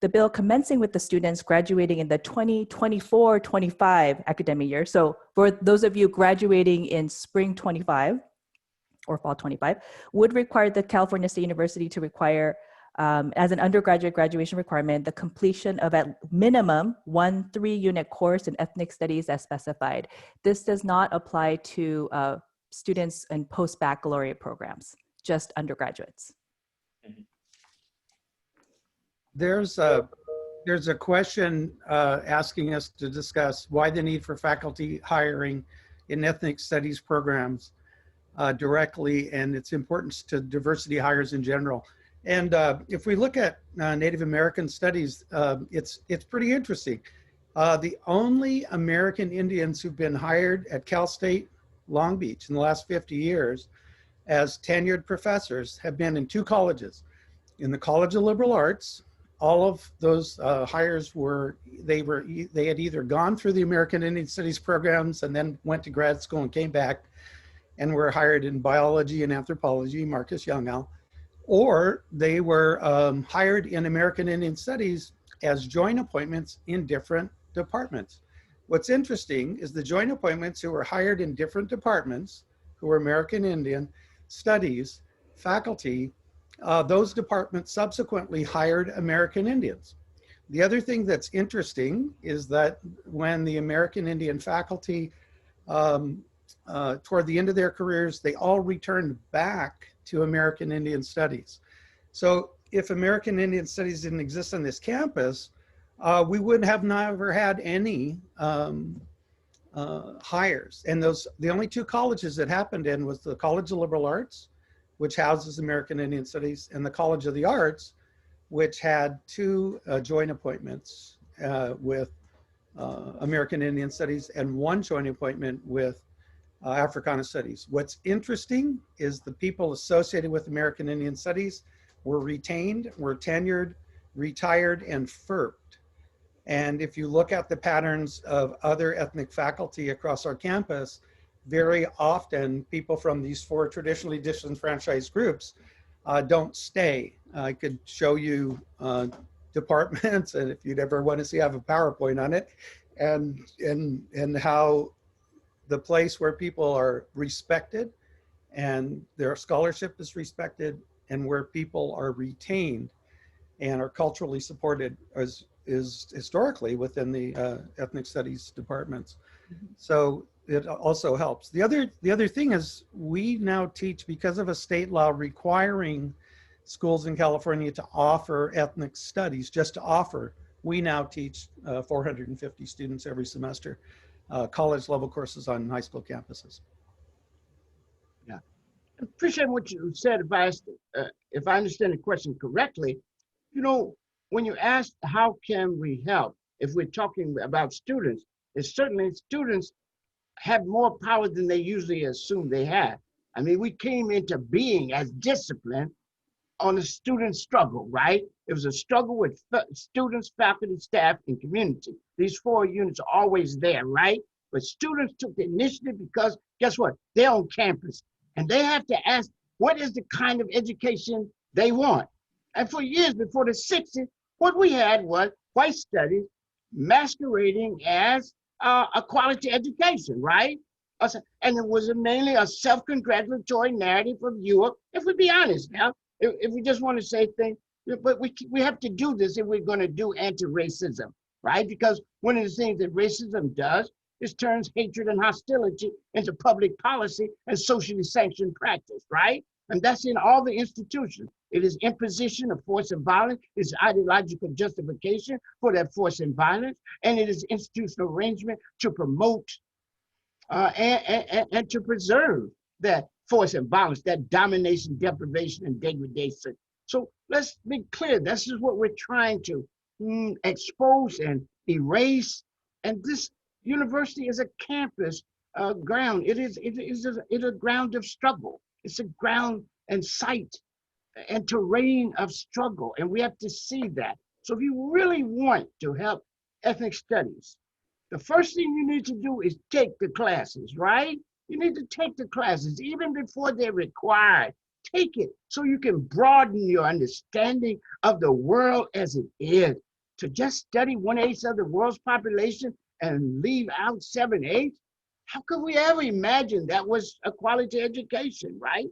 The bill commencing with the students graduating in the 2024-25 academic year. So for those of you graduating in spring 25 or fall 25, would require the California State University to require, as an undergraduate graduation requirement, the completion of at minimum 1 3-unit course in ethnic studies as specified. This does not apply to students in post-baccalaureate programs, just undergraduates. There's a question asking us to discuss why the need for faculty hiring in ethnic studies programs directly, and its importance to diversity hires in general. And if we look at Native American studies, it's pretty interesting. The only American Indians who've been hired at Cal State Long Beach in the last 50 years as tenured professors have been in 2 colleges. In the College of Liberal Arts, all of those hires they had either gone through the American Indian Studies programs and then went to grad school and came back and were hired in biology and anthropology, Marcus Youngow, or they were hired in American Indian Studies as joint appointments in different departments. What's interesting is the joint appointments who were hired in different departments, who were American Indian Studies faculty, those departments subsequently hired American Indians. The other thing that's interesting is that when the American Indian faculty, toward the end of their careers, they all returned back to American Indian Studies. So if American Indian Studies didn't exist on this campus, we would have never had any hires. And the only 2 colleges that happened in was the College of Liberal Arts, which houses American Indian Studies, and the College of the Arts, which had 2 joint appointments with American Indian Studies and 1 joint appointment with Africana Studies. What's interesting is the people associated with American Indian Studies were retained, were tenured, retired, and FERPed. And if you look at the patterns of other ethnic faculty across our campus, very often people from these four traditionally disenfranchised groups don't stay. I could show you departments, and if you'd ever want to see, I have a PowerPoint on it, and how the place where people are respected and their scholarship is respected, and where people are retained and are culturally supported is historically within the ethnic studies departments. So it also helps. The other thing is, we now teach, because of a state law requiring schools in California to offer ethnic studies, just to offer, we now teach 450 students every semester, college level courses on high school campuses. Yeah, appreciate what you said. If I understand the question correctly, you know, when you ask how can we help, if we're talking about students, it's certainly students have more power than they usually assume they have. I mean, we came into being as discipline on a student struggle, right? It was a struggle with students, faculty, staff, and community. These four units are always there, right? But students took the initiative because guess what? They're on campus and they have to ask, what is the kind of education they want? And for years before the 60s, what we had was white studies masquerading as a quality education, right? And it was mainly a self-congratulatory narrative of Europe. If we be honest now, if we just want to say things, but we have to do this if we're going to do anti-racism, right? Because one of the things that racism does is turns hatred and hostility into public policy and socially sanctioned practice, right? And that's in all the institutions. It is imposition of force and violence, it's ideological justification for that force and violence, and it is institutional arrangement to promote and to preserve that force and violence, that domination, deprivation, and degradation. So let's be clear, this is what we're trying to expose and erase. And this university is a campus ground. It is a ground of struggle. It's a ground and site and terrain of struggle, and we have to see that. So if you really want to help ethnic studies, the first thing you need to do is take the classes, right? You need to take the classes even before they're required. Take it so you can broaden your understanding of the world as it is. To just study 1/8 of the world's population and leave out 7/8, how could we ever imagine that was a quality education, right?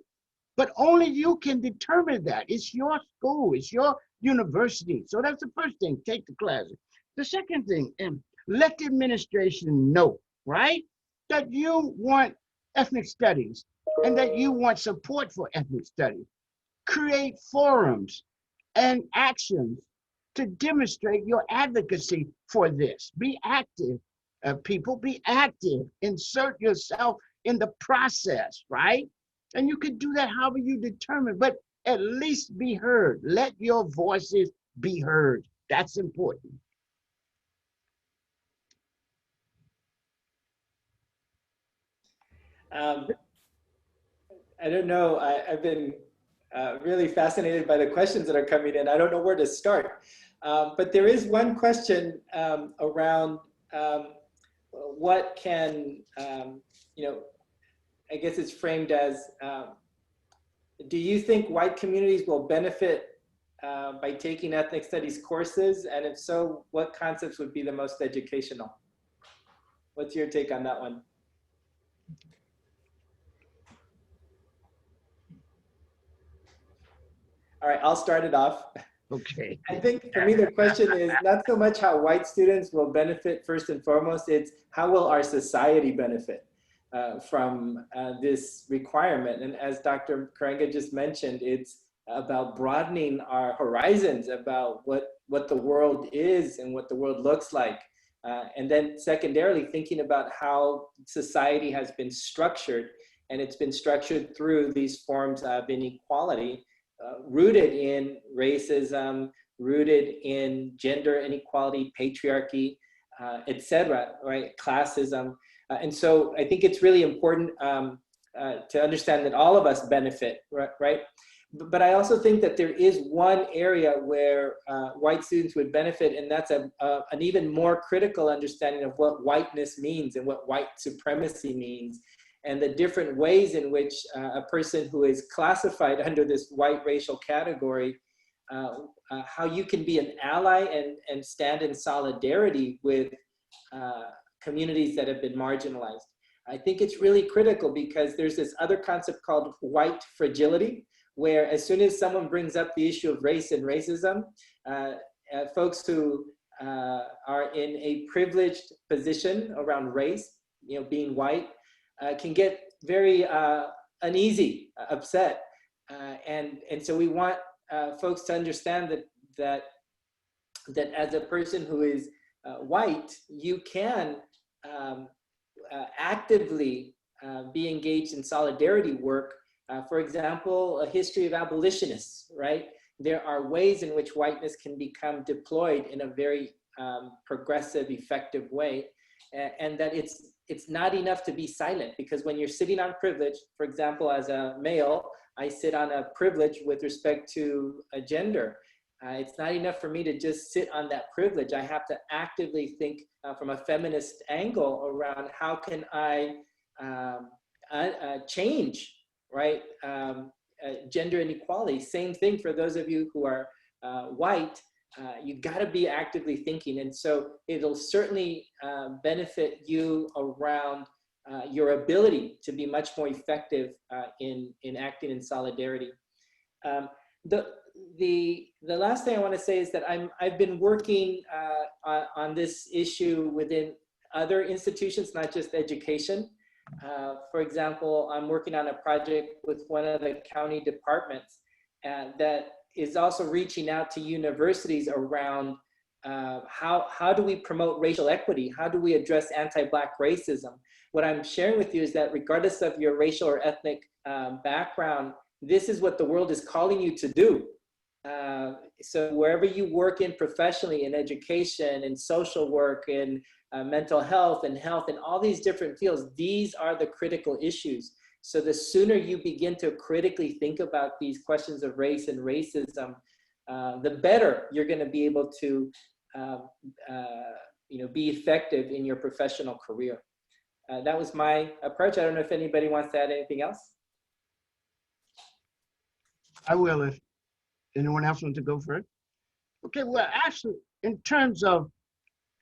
But only you can determine that. It's your school, it's your university. So that's the first thing, take the classes. The second thing, and let the administration know, right, that you want ethnic studies and that you want support for ethnic studies. Create forums and actions to demonstrate your advocacy for this. Be active, people, be active. Insert yourself in the process, right? And you can do that however you determine, but at least be heard. Let your voices be heard. That's important. I don't know. I've been really fascinated by the questions that are coming in. I don't know where to start. But there is one question around what can, I guess it's framed as, do you think white communities will benefit by taking ethnic studies courses? And if so, what concepts would be the most educational? What's your take on that one? All right, I'll start it off. Okay. I think for me, the question is not so much how white students will benefit first and foremost, it's how will our society benefit from this requirement? And as Dr. Karenga just mentioned, it's about broadening our horizons about what the world is and what the world looks like. And then secondarily, thinking about how society has been structured, and it's been structured through these forms of inequality, rooted in racism, rooted in gender inequality, patriarchy, etc., right? Classism. And so I think it's really important to understand that all of us benefit, right? But I also think that there is one area where white students would benefit, and that's an even more critical understanding of what whiteness means and what white supremacy means, and the different ways in which a person who is classified under this white racial category, how you can be an ally and stand in solidarity with communities that have been marginalized. I think it's really critical because there's this other concept called white fragility, where as soon as someone brings up the issue of race and racism, folks who are in a privileged position around race, being white, can get very uneasy, upset. And so we want folks to understand that as a person who is white, you can actively be engaged in solidarity work. For example, a history of abolitionists, right? There are ways in which whiteness can become deployed in a very progressive, effective way, and that it's not enough to be silent, because when you're sitting on privilege, for example, as a male, I sit on a privilege with respect to a gender. It's not enough for me to just sit on that privilege. I have to actively think from a feminist angle around how can I change, right? Gender inequality. Same thing for those of you who are white. You got to be actively thinking, and so it'll certainly benefit you around your ability to be much more effective in acting in solidarity. The last thing I want to say is that I've been working on this issue within other institutions, not just education. For example, I'm working on a project with one of the county departments that is also reaching out to universities around how do we promote racial equity? How do we address anti-Black racism? What I'm sharing with you is that regardless of your racial or ethnic background, this is what the world is calling you to do. So wherever you work in professionally, in education, in social work, in mental health and all these different fields, these are the critical issues. So the sooner you begin to critically think about these questions of race and racism, the better you're going to be able to be effective in your professional career. That was my approach. I don't know if anybody wants to add anything else. I will if anyone else wants to go first. Okay, well, actually, in terms of,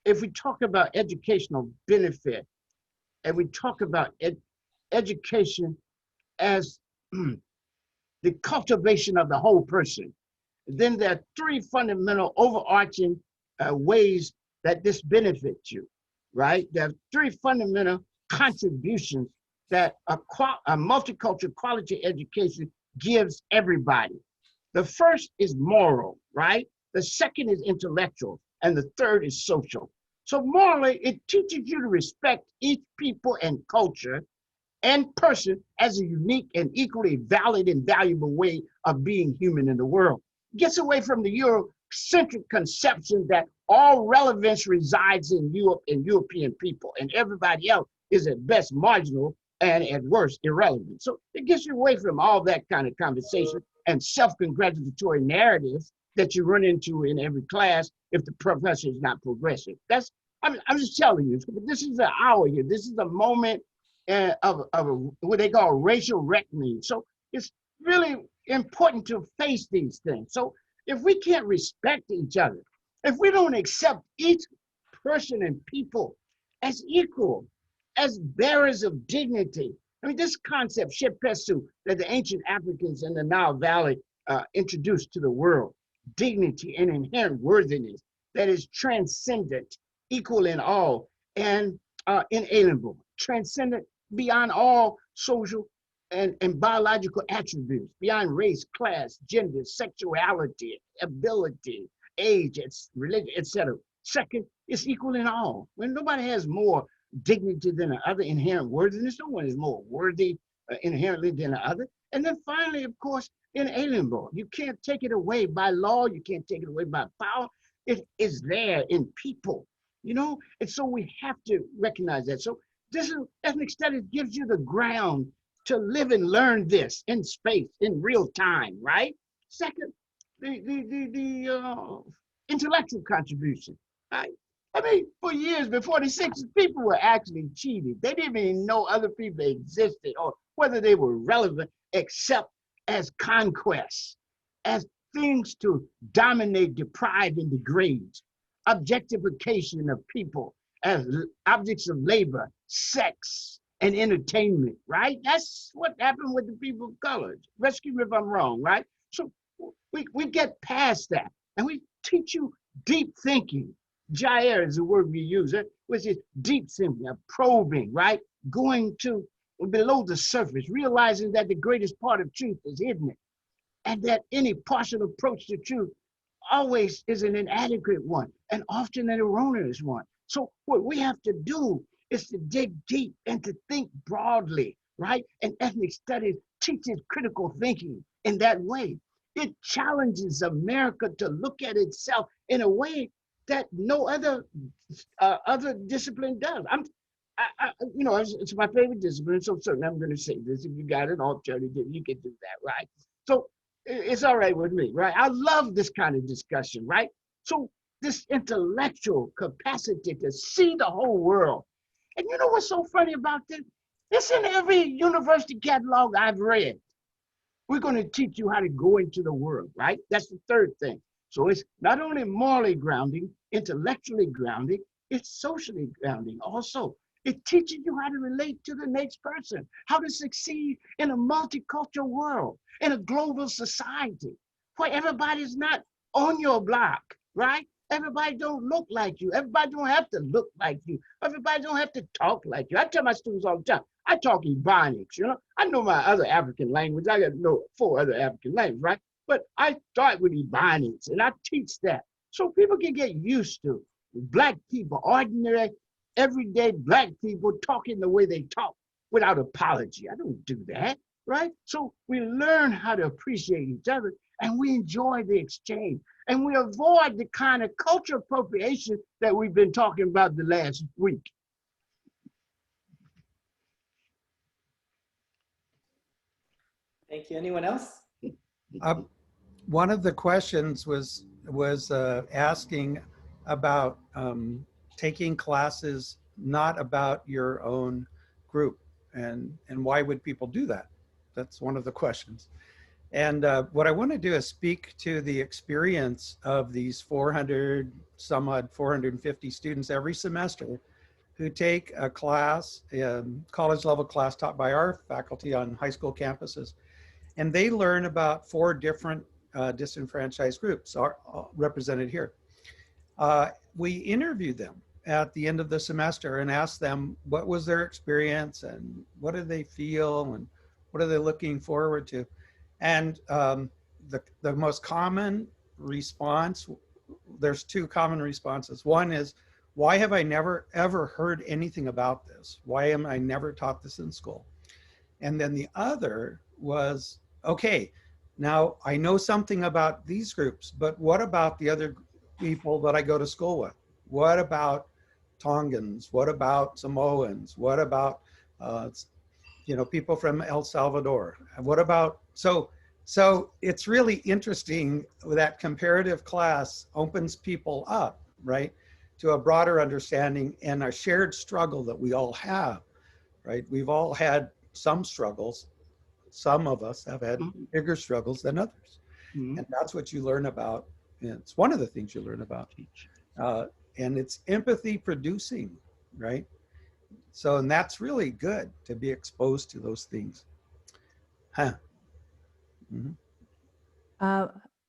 if we talk about educational benefit, and we talk about education as the cultivation of the whole person, then there are three fundamental overarching ways that this benefits you, right? There are three fundamental contributions that a multicultural quality education gives everybody. The first is moral, right? The second is intellectual, and the third is social. So morally, it teaches you to respect each people and culture and person as a unique and equally valid and valuable way of being human in the world. Gets away from the Eurocentric conception that all relevance resides in Europe and European people, and everybody else is at best marginal and at worst irrelevant. So it gets you away from all that kind of conversation and self-congratulatory narratives that you run into in every class if the professor is not progressive. I'm just telling you, this is an hour here. This is a moment of what they call racial reckoning. So it's really important to face these things. So if we can't respect each other, if we don't accept each person and people as equal, as bearers of dignity, I mean, this concept, shepesu, that the ancient Africans in the Nile Valley introduced to the world, dignity and inherent worthiness that is transcendent, equal in all, and inalienable, transcendent beyond all social and biological attributes, beyond race, class, gender, sexuality, ability, age, religion, etc. Second, it's equal in all. When nobody has more dignity than the other, inherent worthiness, no one is more worthy inherently than the other. And then finally, of course, inalienable. You can't take it away by law. You can't take it away by power. It is there in people, and so we have to recognize that. So This is ethnic studies gives you the ground to live and learn this in space, in real time, right? Second, the intellectual contribution, right? I mean, for years before the 60s, people were actually cheated. They didn't even know other people existed or whether they were relevant except as conquests, as things to dominate, deprive, and degrade. Objectification of people as objects of labor, sex, and entertainment, right? That's what happened with the people of color. Rescue me if I'm wrong, right? So we get past that and we teach you deep thinking. Jair is the word we use, which is deep thinking, probing, right? Going to below the surface, realizing that the greatest part of truth is hidden, and that any partial approach to truth always is an inadequate one and often an erroneous one. So what we have to do is to dig deep and to think broadly, right? And ethnic studies teaches critical thinking in that way. It challenges America to look at itself in a way that no other other discipline does. It's my favorite discipline, so certainly I'm going to say this. If you got an alternative, you can do that, right? So it's all right with me, right? I love this kind of discussion, right? So this intellectual capacity to see the whole world. And you know what's so funny about this? It's in every university catalog I've read. We're going to teach you how to go into the world, right? That's the third thing. So it's not only morally grounding, intellectually grounding, it's socially grounding also. It teaches you how to relate to the next person, how to succeed in a multicultural world, in a global society, where everybody's not on your block, right? Everybody don't look like you. Everybody don't have to look like you. Everybody don't have to talk like you. I tell my students all the time, I talk Ebonics, you know? I know my other African language. I got to know 4 other African languages, right? But I start with Ebonics and I teach that so people can get used to Black people, ordinary, everyday Black people talking the way they talk without apology. I don't do that, right? So we learn how to appreciate each other and we enjoy the exchange and we avoid the kind of cultural appropriation that we've been talking about the last week. Thank you. Anyone else? One of the questions was asking about taking classes not about your own group, and why would people do that? That's one of the questions. And what I want to do is speak to the experience of these 400 some odd 450 students every semester who take a class, college level class taught by our faculty on high school campuses. And they learn about 4 different disenfranchised groups are represented here. We interview them at the end of the semester and ask them what was their experience and what do they feel and what are they looking forward to. And the most common response, there's 2 common responses. One is, why have I never ever heard anything about this? Why am I never taught this in school? And then the other was, okay, now I know something about these groups, but what about the other people that I go to school with? What about Tongans? What about Samoans? What about people from El Salvador? What about, so it's really interesting that comparative class opens people up, right, to a broader understanding and a shared struggle that we all have, right? We've all had some struggles. Some of us have had bigger struggles than others. And that's what you learn about. And it's one of the things you learn about. And it's empathy producing, right? So, and that's really good to be exposed to those things. I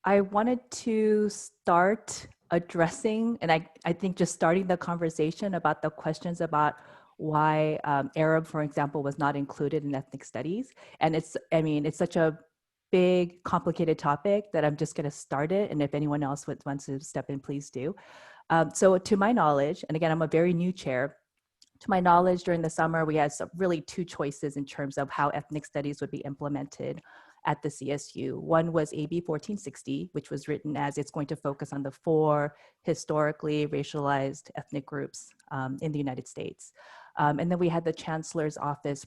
wanted to start addressing, and I think just starting the conversation about the questions about why Arab, for example, was not included in ethnic studies. And it's such a big, complicated topic that I'm just going to start it. And if anyone else wants to step in, please do. So to my knowledge, and again, I'm a very new chair, to my knowledge, during the summer, we had really 2 choices in terms of how ethnic studies would be implemented at the CSU. One was AB 1460, which was written as it's going to focus on the 4 historically racialized ethnic groups in the United States. And then we had the Chancellor's Office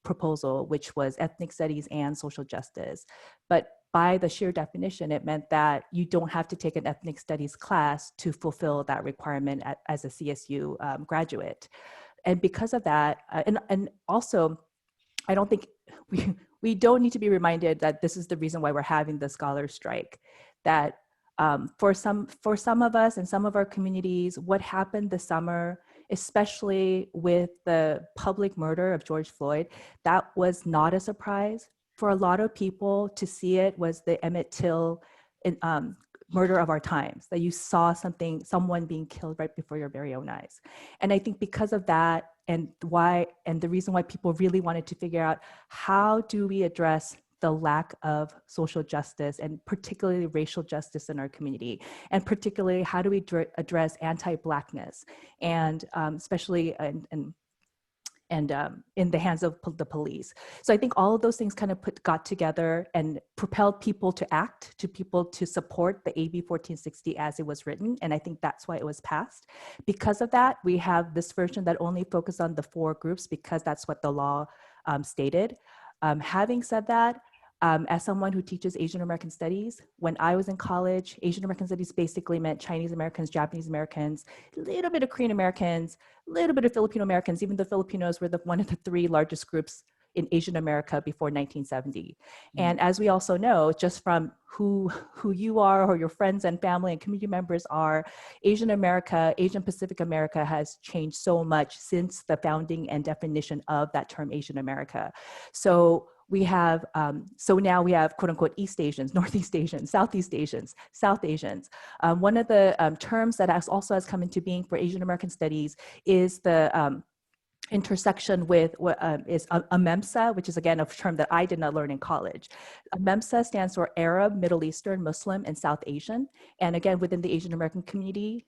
proposal, which was ethnic studies and social justice. But by the sheer definition, it meant that you don't have to take an ethnic studies class to fulfill that requirement as a CSU graduate. And because of that, and also, I don't think we don't need to be reminded that this is the reason why we're having the scholar strike. That for some of us and some of our communities, what happened this summer, especially with the public murder of George Floyd, that was not a surprise. For a lot of people to see it was the Emmett Till murder of our times, that you saw someone being killed right before your very own eyes. And I think because of that, and the reason why people really wanted to figure out how do we address the lack of social justice and particularly racial justice in our community, and particularly how do we address anti-Blackness, and especially in the hands of the police. So I think all of those things kind of got together and propelled people to support the AB 1460 as it was written. And I think that's why it was passed. Because of that, we have this version that only focused on the 4 groups because that's what the law stated. Having said that, as someone who teaches Asian American studies, when I was in college, Asian American studies basically meant Chinese Americans, Japanese Americans, a little bit of Korean Americans, a little bit of Filipino Americans. Even the Filipinos were one of the 3 largest groups in Asian America before 1970. And as we also know, just from who you are or your friends and family and community members are, Asian Pacific America has changed so much since the founding and definition of that term Asian America. So we have, now we have quote unquote East Asians, Northeast Asians, Southeast Asians, South Asians. One of the terms that also has come into being for Asian American studies is the intersection with what is AMEMSA, which is again a term that I did not learn in college. AMEMSA stands for Arab, Middle Eastern, Muslim, and South Asian. And again, within the Asian American community,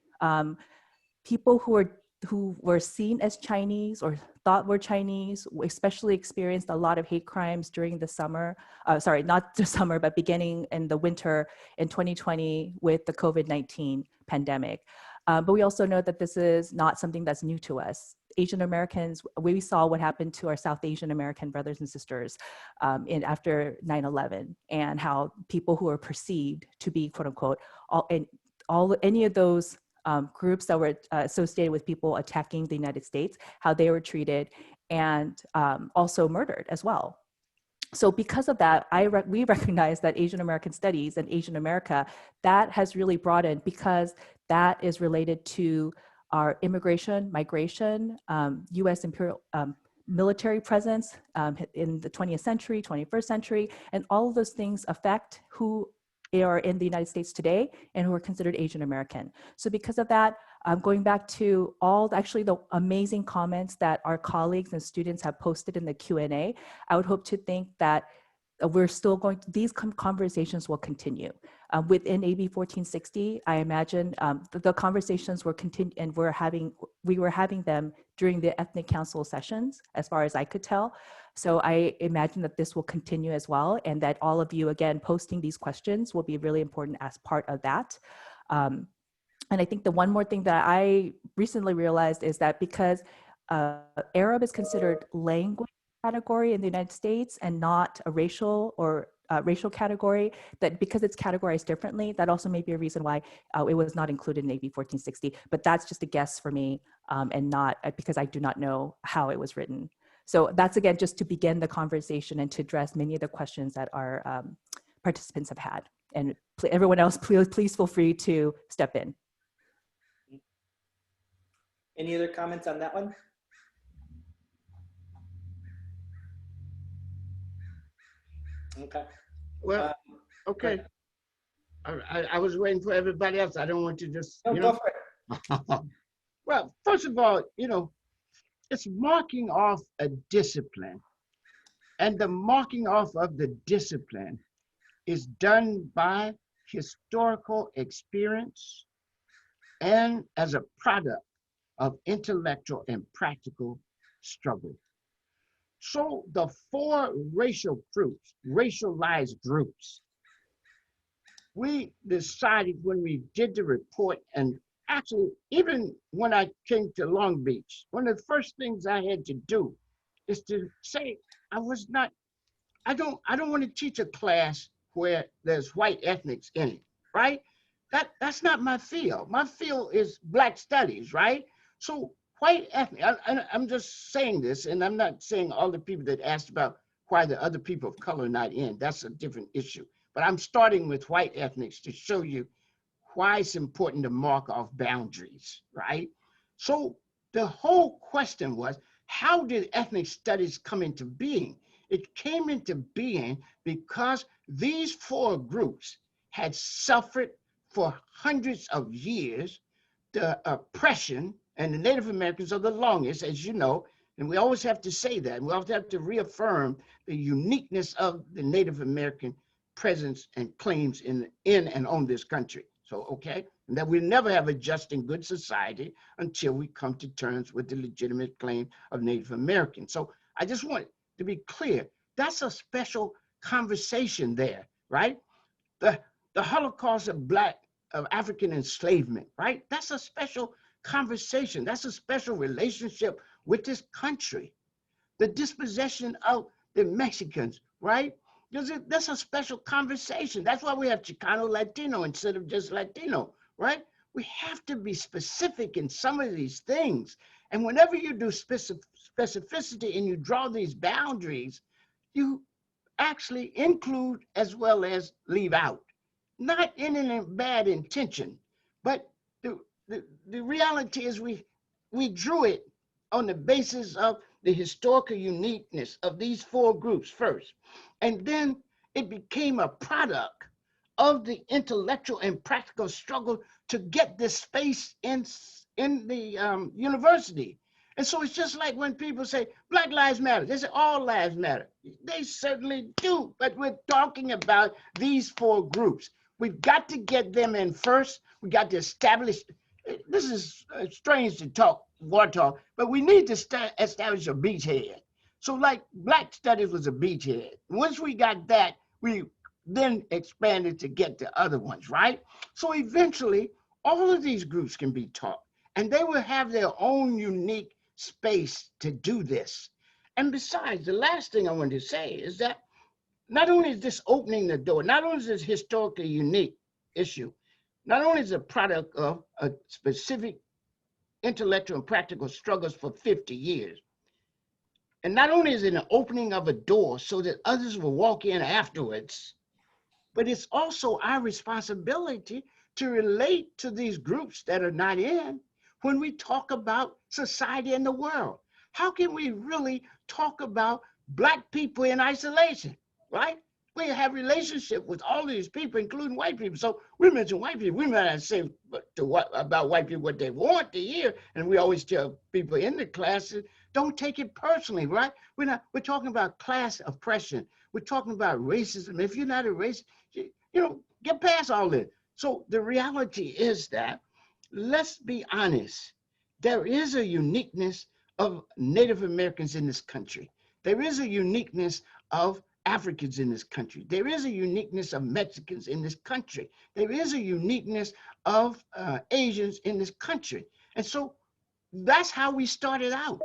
people who were seen as Chinese or thought were Chinese, especially experienced a lot of hate crimes during the summer, not the summer, but beginning in the winter in 2020 with the COVID-19 pandemic. But we also know that this is not something that's new to us. Asian Americans, we saw what happened to our South Asian American brothers and sisters after 9/11, and how people who are perceived to be quote unquote any of those groups that were associated with people attacking the United States, how they were treated and also murdered as well. So because of that, we recognize that Asian American studies and Asian America, that has really broadened because that is related to our immigration, migration, US imperial military presence in the 20th century, 21st century, and all of those things affect who are in the United States today and who are considered Asian American. So because of that, going back to the amazing comments that our colleagues and students have posted in the Q&A, I would hope to think that these conversations will continue. Within AB 1460, I imagine the conversations were continued, and we were having them during the ethnic council sessions, as far as I could tell. So I imagine that this will continue as well, and that all of you, again, posting these questions will be really important as part of that. And I think the one more thing that I recently realized is that because Arab is considered language category in the United States and not a racial category, that because it's categorized differently, that also may be a reason why it was not included in AB 1460. But that's just a guess for me, and not because I do not know how it was written. So that's, again, just to begin the conversation and to address many of the questions that our participants have had. And everyone else, please feel free to step in. Any other comments on that one? Okay. Well, okay. I was waiting for everybody else. I don't want to just, No, go for it. Well, first of all, it's marking off a discipline. And the marking off of the discipline is done by historical experience and as a product of intellectual and practical struggle. So the 4 racialized groups, we decided when we did the report and actually, even when I came to Long Beach, one of the first things I had to do is to say I was not, I don't want to teach a class where there's white ethnics in it, right? That's not my field. My field is Black studies, right? So white ethnic, I'm just saying this, and I'm not saying all the people that asked about why the other people of color are not in. That's a different issue. But I'm starting with white ethnics to show you why it's important to mark off boundaries, right? So the whole question was, how did ethnic studies come into being? It came into being because these four groups had suffered for hundreds of years the oppression, and the Native Americans are the longest, as you know, and we always have to say that. We always have to reaffirm the uniqueness of the Native American presence and claims in and on this country. So, okay, and that we never have a just and good society until we come to terms with the legitimate claim of Native Americans. So I just want to be clear, that's a special conversation there, right? The Holocaust of African enslavement, right? That's a special conversation. That's a special relationship with this country. The dispossession of the Mexicans, right? That's a special conversation. That's why we have Chicano Latino instead of just Latino, right? We have to be specific in some of these things. And whenever you do specificity and you draw these boundaries, you actually include as well as leave out. Not in any bad intention, but the reality is we drew it on the basis of the historical uniqueness of these four groups first. And then it became a product of the intellectual and practical struggle to get this space in the university. And so it's just like when people say Black Lives Matter, they say all lives matter. They certainly do, but we're talking about these four groups. We've got to get them in first. We got to establish, this is strange to talk, war talk, but we need to establish a beachhead. So like Black studies was a beachhead. Once we got that, we then expanded to get to other ones, right? So eventually, all of these groups can be taught, and they will have their own unique space to do this. And besides, the last thing I want to say is that not only is this opening the door, not only is this historically unique issue, not only is it a product of a specific intellectual and practical struggles for 50 years, and not only is it an opening of a door so that others will walk in afterwards, but it's also our responsibility to relate to these groups that are not in when we talk about society and the world. How can we really talk about Black people in isolation, right? We have relationship with all these people, including white people. So we mention white people. We might not say about white people what they want to hear, and we always tell people in the classes, don't take it personally, right? We're talking about class oppression. We're talking about racism. If you're not a racist, get past all this. So the reality is that, let's be honest, there is a uniqueness of Native Americans in this country. There is a uniqueness of Africans in this country. There is a uniqueness of Mexicans in this country. There is a uniqueness of Asians in this country. And so that's how we started out.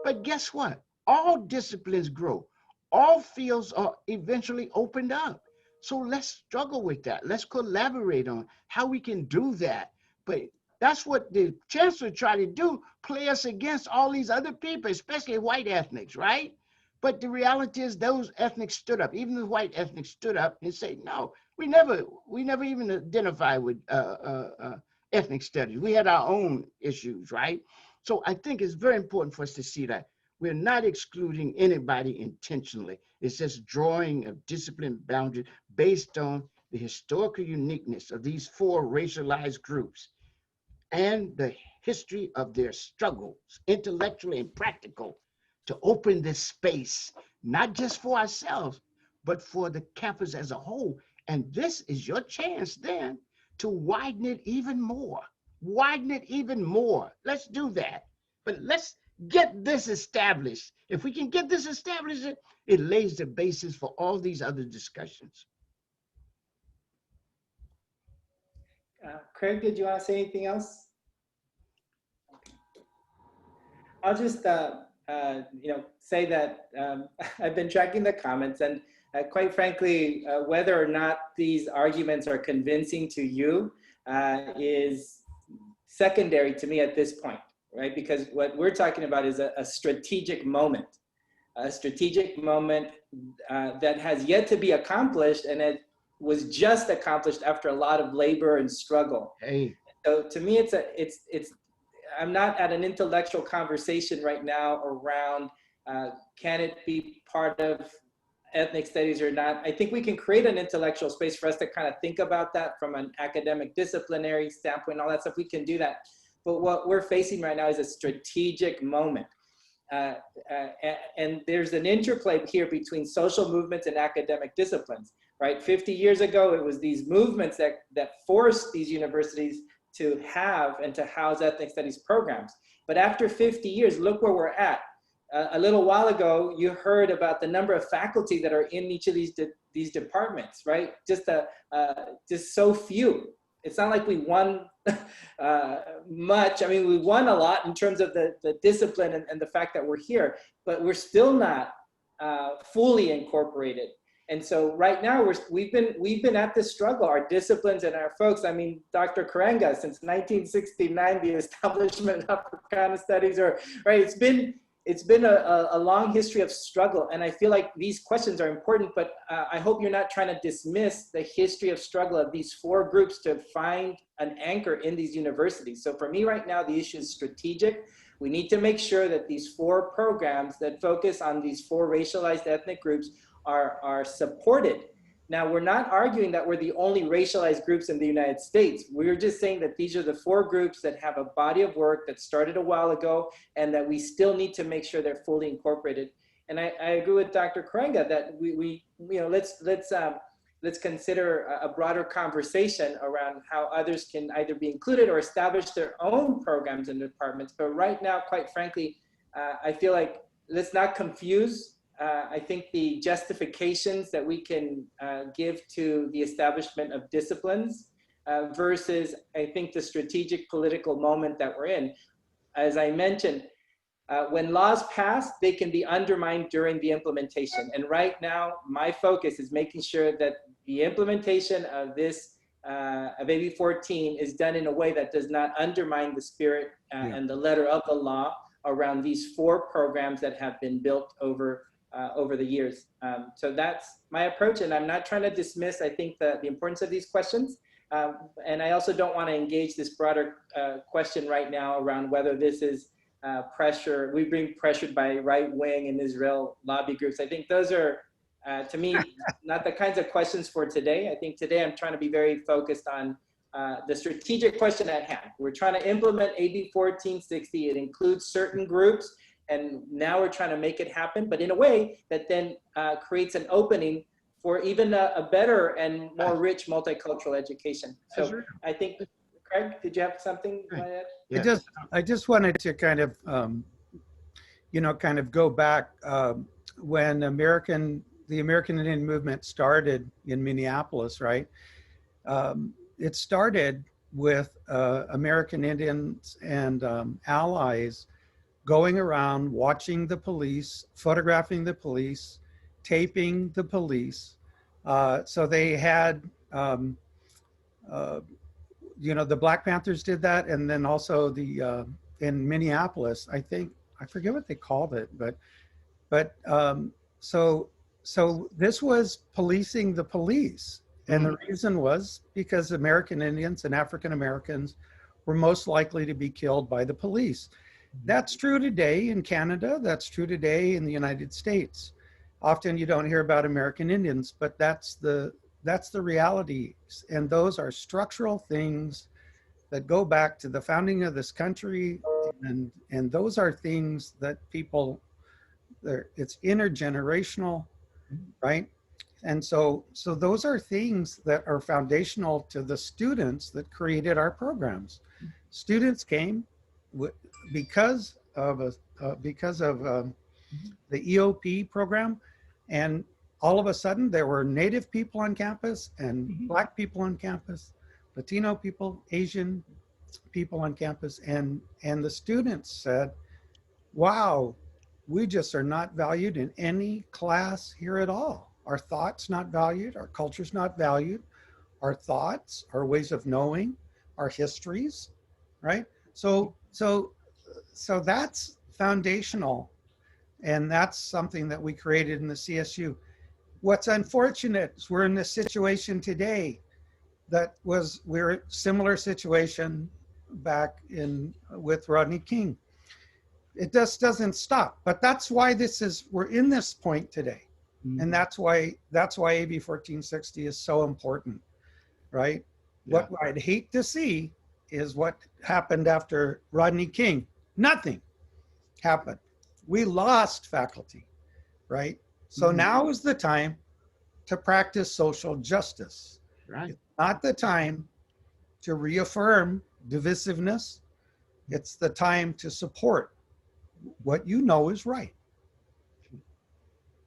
But guess what? All disciplines grow. All fields are eventually opened up. So let's struggle with that. Let's collaborate on how we can do that. But that's what the chancellor tried to do, play us against all these other people, especially white ethnics, right? But the reality is those ethnics stood up. Even the white ethnics stood up and said, no, we never even identify with ethnic studies. We had our own issues, right? So I think it's very important for us to see that we're not excluding anybody intentionally. It's just drawing a discipline boundary based on the historical uniqueness of these four racialized groups and the history of their struggles, intellectually and practical, to open this space, not just for ourselves, but for the campus as a whole. And this is your chance then to widen it even more. Widen it even more. Let's do that. But let's get this established. If we can get this established, it lays the basis for all these other discussions. Craig, did you want to say anything else? I'll just say that I've been tracking the comments, and quite frankly, whether or not these arguments are convincing to you is secondary to me at this point, right? Because what we're talking about is a strategic moment that has yet to be accomplished, and it was just accomplished after a lot of labor and struggle. Hey, So to me, I'm not at an intellectual conversation right now around can it be part of ethnic studies or not. I think we can create an intellectual space for us to kind of think about that from an academic disciplinary standpoint, all that stuff. We can do that. But what we're facing right now is a strategic moment. And there's an interplay here between social movements and academic disciplines, right? 50 years ago, it was these movements that forced these universities to have and to house ethnic studies programs. But after 50 years, look where we're at. A little while ago, you heard about the number of faculty that are in each of these departments, right? Just so few. It's not like we won much. I mean, we won a lot in terms of the discipline and the fact that we're here, but we're still not fully incorporated. And so right now we've been at this struggle, our disciplines and our folks. I mean, Dr. Karenga, since 1969, the establishment of Africana studies, right? It's been a long history of struggle, and I feel like these questions are important, but I hope you're not trying to dismiss the history of struggle of these four groups to find an anchor in these universities. So for me right now, the issue is strategic. We need to make sure that these four programs that focus on these four racialized ethnic groups are supported. Now, we're not arguing that we're the only racialized groups in the United States. We're just saying that these are the four groups that have a body of work that started a while ago and that we still need to make sure they're fully incorporated. And I agree with Dr. Karenga that let's consider a broader conversation around how others can either be included or establish their own programs and departments. But right now, quite frankly, I feel like let's not confuse I think the justifications that we can give to the establishment of disciplines versus I think the strategic political moment that we're in. As I mentioned, when laws pass, they can be undermined during the implementation. And right now, my focus is making sure that the implementation of this of AB 14 is done in a way that does not undermine the spirit and the letter of the law around these four programs that have been built over the years. So that's my approach, and I'm not trying to dismiss, I think, the importance of these questions. And I also don't want to engage this broader question right now around whether this is pressure, we're being pressured by right-wing and Israel lobby groups. I think those are, to me, not the kinds of questions for today. I think today I'm trying to be very focused on the strategic question at hand. We're trying to implement AB 1460. It includes certain groups, and now we're trying to make it happen, but in a way that then creates an opening for even a better and more rich multicultural education. So I think, Craig, did you have something? yeah. I just wanted to kind of, kind of go back when the American Indian movement started in Minneapolis, right? It started with American Indians and allies going around watching the police, photographing the police, taping the police. So they had, the Black Panthers did that, and then also the in Minneapolis, I think, I forget what they called it, but so this was policing the police, and the reason was because American Indians and African Americans were most likely to be killed by the police. That's true today in Canada. That's true today in the United States. Often you don't hear about American Indians, but that's the reality. And those are structural things that go back to the founding of this country. And those are things that people, it's intergenerational, right? And so those are things that are foundational to the students that created our programs. Students came because of the EOP program, and all of a sudden there were Native people on campus and Black people on campus, Latino people, Asian people on campus, and the students said, wow, we just are not valued in any class here at all. Our thoughts not valued, our culture's not valued, our thoughts, our ways of knowing, our histories, right? So that's foundational, and that's something that we created in the CSU. What's unfortunate is we're in this situation today we're a similar situation back in with Rodney King. It just doesn't stop, but that's why we're in this point today. And that's why AB 1460 is so important, right? Yeah. What I'd hate to see is what happened after Rodney King. Nothing happened. We lost faculty, right? So now is the time to practice social justice. Right. It's not the time to reaffirm divisiveness. It's the time to support what you know is right.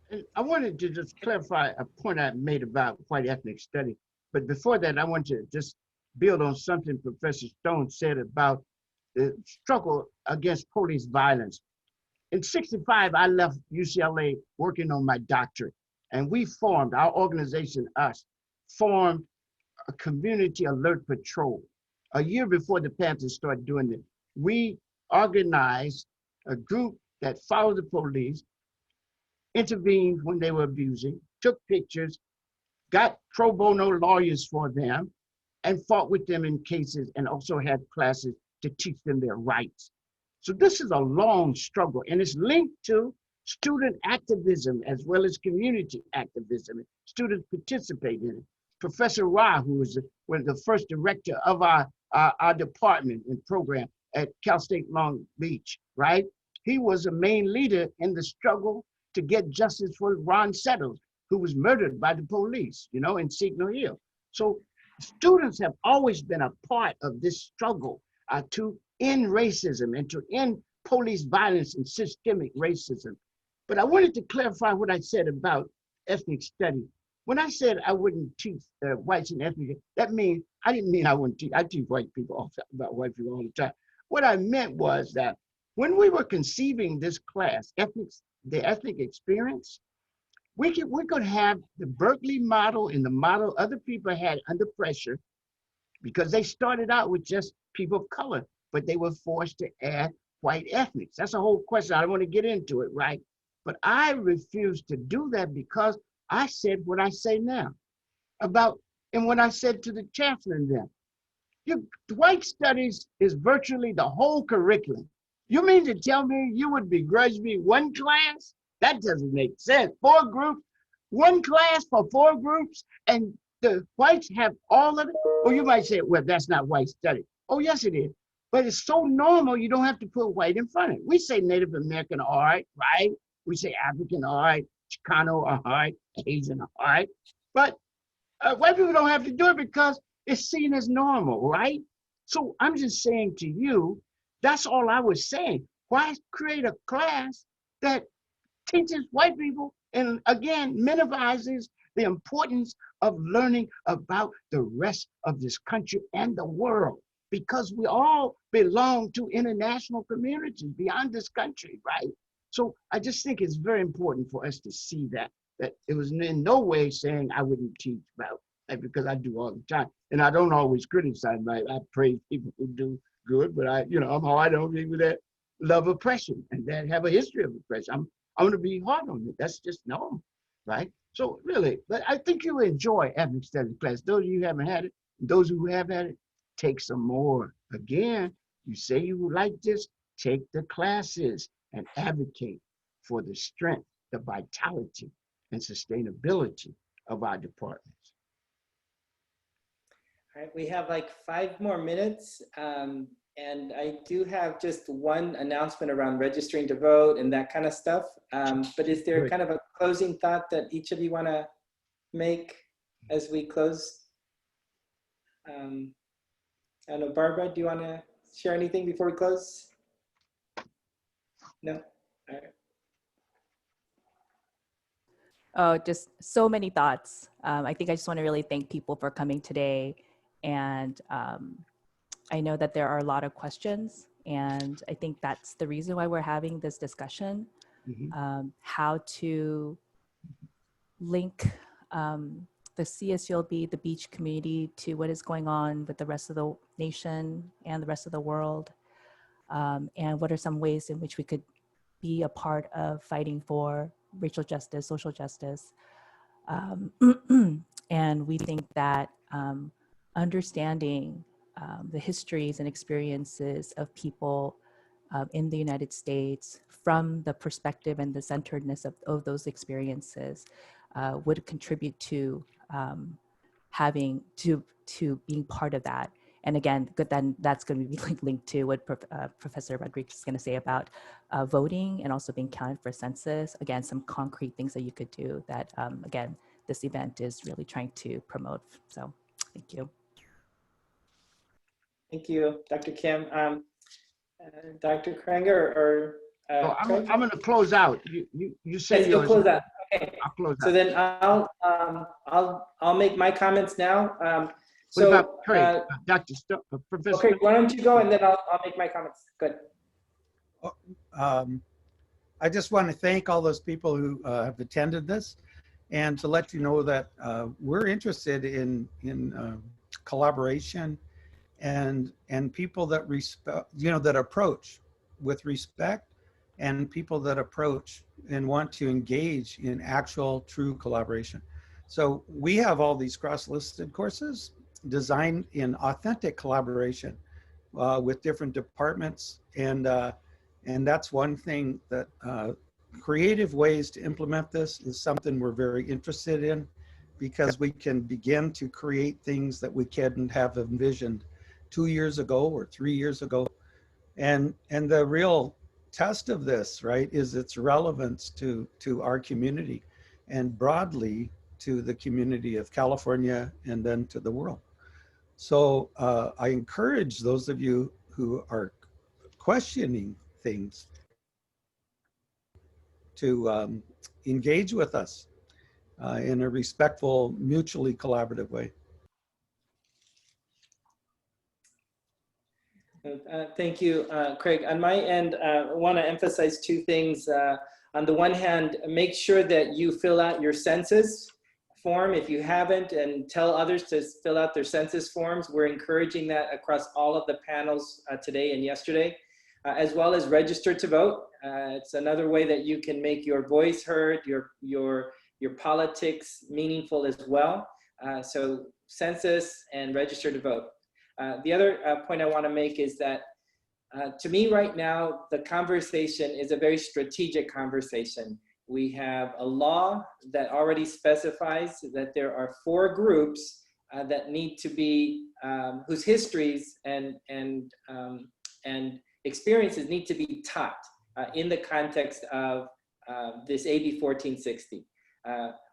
And I wanted to just clarify a point I made about white ethnic study. But before that, I want to just build on something Professor Stone said about the struggle against police violence. In '65, I left UCLA working on my doctorate, and we formed, our organization, us, formed a community alert patrol. A year before the Panthers started doing it, we organized a group that followed the police, intervened when they were abusing, took pictures, got pro bono lawyers for them, and fought with them in cases, and also had classes to teach them their rights. So this is a long struggle, and it's linked to student activism as well as community activism. Students participate in it. Professor Ra, who was the first director of our department and program at Cal State Long Beach, right? He was a main leader in the struggle to get justice for Ron Settles, who was murdered by the police, in Signal Hill. So students have always been a part of this struggle to end racism and to end police violence and systemic racism. But I wanted to clarify what I said about ethnic study. When I said I wouldn't teach whites and ethnic, that means I didn't mean I wouldn't teach. I teach white people about white people all the time. What I meant was that when we were conceiving this class, the ethnic experience, we could have the Berkeley model and the model other people had under pressure, because they started out with just people of color, but they were forced to add white ethnics. That's a whole question. I don't want to get into it, right? But I refuse to do that because I said what I say now and what I said to the chancellor and them. White studies is virtually the whole curriculum. You mean to tell me you would begrudge me one class? That doesn't make sense. 4 groups, one class for 4 groups, and the whites have all of it? Or you might say, well, that's not white study. Oh, yes, it is. But it's so normal, you don't have to put white in front of it. We say Native American art, right? We say African art, Chicano art, Asian art. But white people don't have to do it because it's seen as normal, right? So I'm just saying to you, that's all I was saying. Why create a class that teaches white people and again minimizes the importance of learning about the rest of this country and the world? Because we all belong to international communities beyond this country, right? So I just think it's very important for us to see that it was in no way saying I wouldn't teach about that, because I do all the time. And I don't always criticize, right? I praise people who do good, but I'm hard on people that love oppression and that have a history of oppression. I'm going to be hard on it. That's just normal, right? So really, but I think you enjoy ethnic studies class. Those of you who haven't had it, those who have had it, take some more. Again, you say you like this, take the classes and advocate for the strength, the vitality, and sustainability of our departments. All right, we have like 5 more minutes. And I do have just one announcement around registering to vote and that kind of stuff. But is there kind of a closing thought that each of you want to make as we close? I don't know, Barbara, do you want to share anything before we close? No? All right. Oh, just so many thoughts. I think I just want to really thank people for coming today. And I know that there are a lot of questions, And I think that's the reason why we're having this discussion, how to link the CSULB, the beach community, to what is going on with the rest of the nation and the rest of the world. And what are some ways in which we could be a part of fighting for racial justice, social justice. And we think that understanding the histories and experiences of people in the United States from the perspective and the centeredness of those experiences would contribute to having to being part of that. And again, then that's going to be linked to what Professor Rodriguez is going to say about voting and also being counted for census. Again, some concrete things that you could do that, again, this event is really trying to promote. So thank you. Thank you, Dr. Kim. Dr. Krenger or I'm going to close out. You say yes, you'll close out. Okay. I'll close so out. Then I'll make my comments now. What about Craig, Dr. Professor? Okay, why don't you go and then I'll make my comments. Good. I just want to thank all those people who have attended this, and to let you know that we're interested in collaboration and people that respect, that approach with respect, and people that approach and want to engage in actual true collaboration. So we have all these cross-listed courses designed in authentic collaboration with different departments, and that's one thing that creative ways to implement this is something we're very interested in, because we can begin to create things that we couldn't have envisioned 2 years ago or 3 years ago. And the real test of this, right, is its relevance to our community and broadly to the community of California and then to the world. So I encourage those of you who are questioning things to engage with us in a respectful, mutually collaborative way. Thank you, Craig. On my end, I want to emphasize two things. On the one hand, make sure that you fill out your census form if you haven't, and tell others to fill out their census forms. We're encouraging that across all of the panels today and yesterday, as well as register to vote. It's another way that you can make your voice heard, your politics meaningful as well. So census and register to vote. The other point I want to make is that to me right now, the conversation is a very strategic conversation. We have a law that already specifies that there are 4 groups that need to be, whose histories and experiences need to be taught in the context of this AB 1460.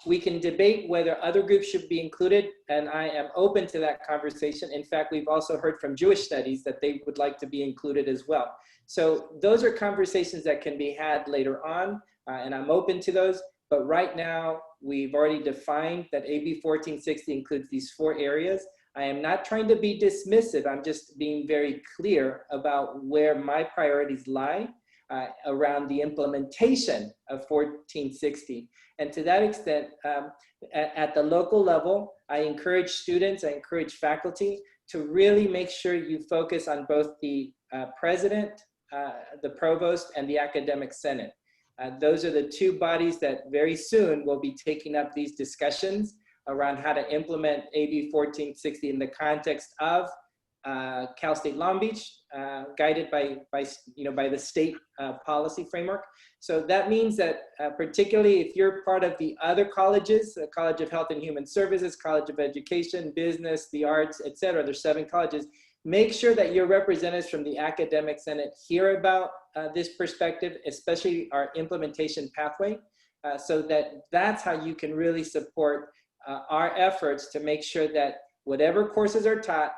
We can debate whether other groups should be included, and I am open to that conversation. In fact, we've also heard from Jewish studies that they would like to be included as well. So those are conversations that can be had later on, and I'm open to those. But right now, we've already defined that AB 1460 includes these 4 areas. I am not trying to be dismissive. I'm just being very clear about where my priorities lie around the implementation of 1460. And to that extent, at the local level, I encourage students, I encourage faculty to really make sure you focus on both the president, the provost, and the academic senate. Those are the 2 bodies that very soon will be taking up these discussions around how to implement AB 1460 in the context of Cal State Long Beach, guided by the state policy framework. So that means that particularly if you're part of the other colleges, the College of Health and Human Services, College of Education, Business, the Arts, etc., there's 7 colleges, make sure that your representatives from the academic senate hear about this perspective, especially our implementation pathway, so that's how you can really support our efforts to make sure that whatever courses are taught,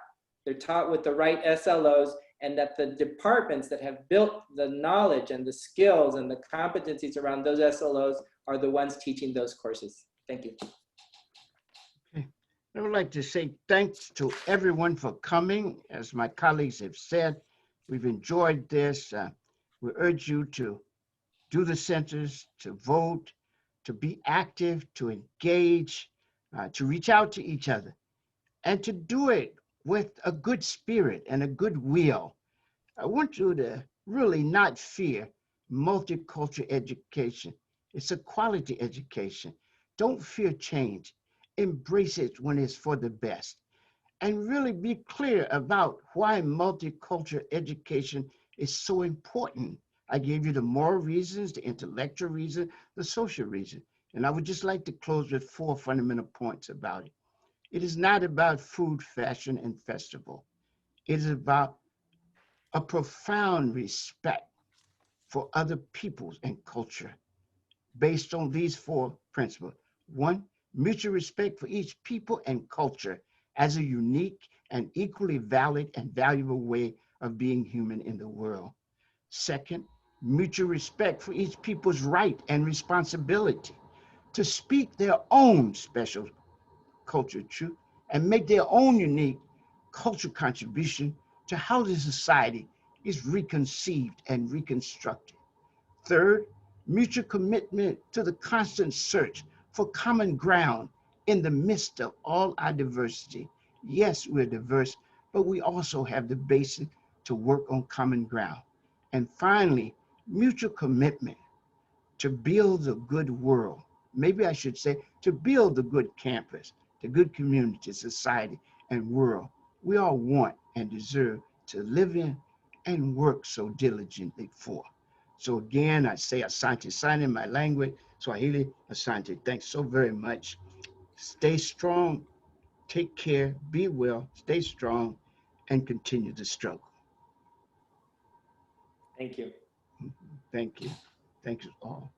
they're taught with the right SLOs, and that the departments that have built the knowledge and the skills and the competencies around those SLOs are the ones teaching those courses. Thank you. Okay. I would like to say thanks to everyone for coming. As my colleagues have said, We've enjoyed this. We urge you to do the census, to vote, to be active, to engage, to reach out to each other, and to do it with a good spirit and a good will. I want you to really not fear multicultural education. It's a quality education. Don't fear change. Embrace it when it's for the best. And really be clear about why multicultural education is so important. I gave you the moral reasons, the intellectual reason, the social reason. And I would just like to close with 4 fundamental points about it. It is not about food, fashion, and festival. It is about a profound respect for other peoples and culture based on these 4 principles. 1, mutual respect for each people and culture as a unique and equally valid and valuable way of being human in the world. 2nd, mutual respect for each people's right and responsibility to speak their own special culture truth and make their own unique cultural contribution to how the society is reconceived and reconstructed. 3rd, mutual commitment to the constant search for common ground in the midst of all our diversity. Yes, we're diverse, but we also have the basis to work on common ground. And finally, mutual commitment to build a good world. Maybe I should say to build a good campus, the good community, society, and world we all want and deserve to live in and work so diligently for. So again, I say Asante Sana in my language, Swahili Asante. Thanks so very much. Stay strong, take care, be well, stay strong, and continue the struggle. Thank you. Thank you. Thank you all.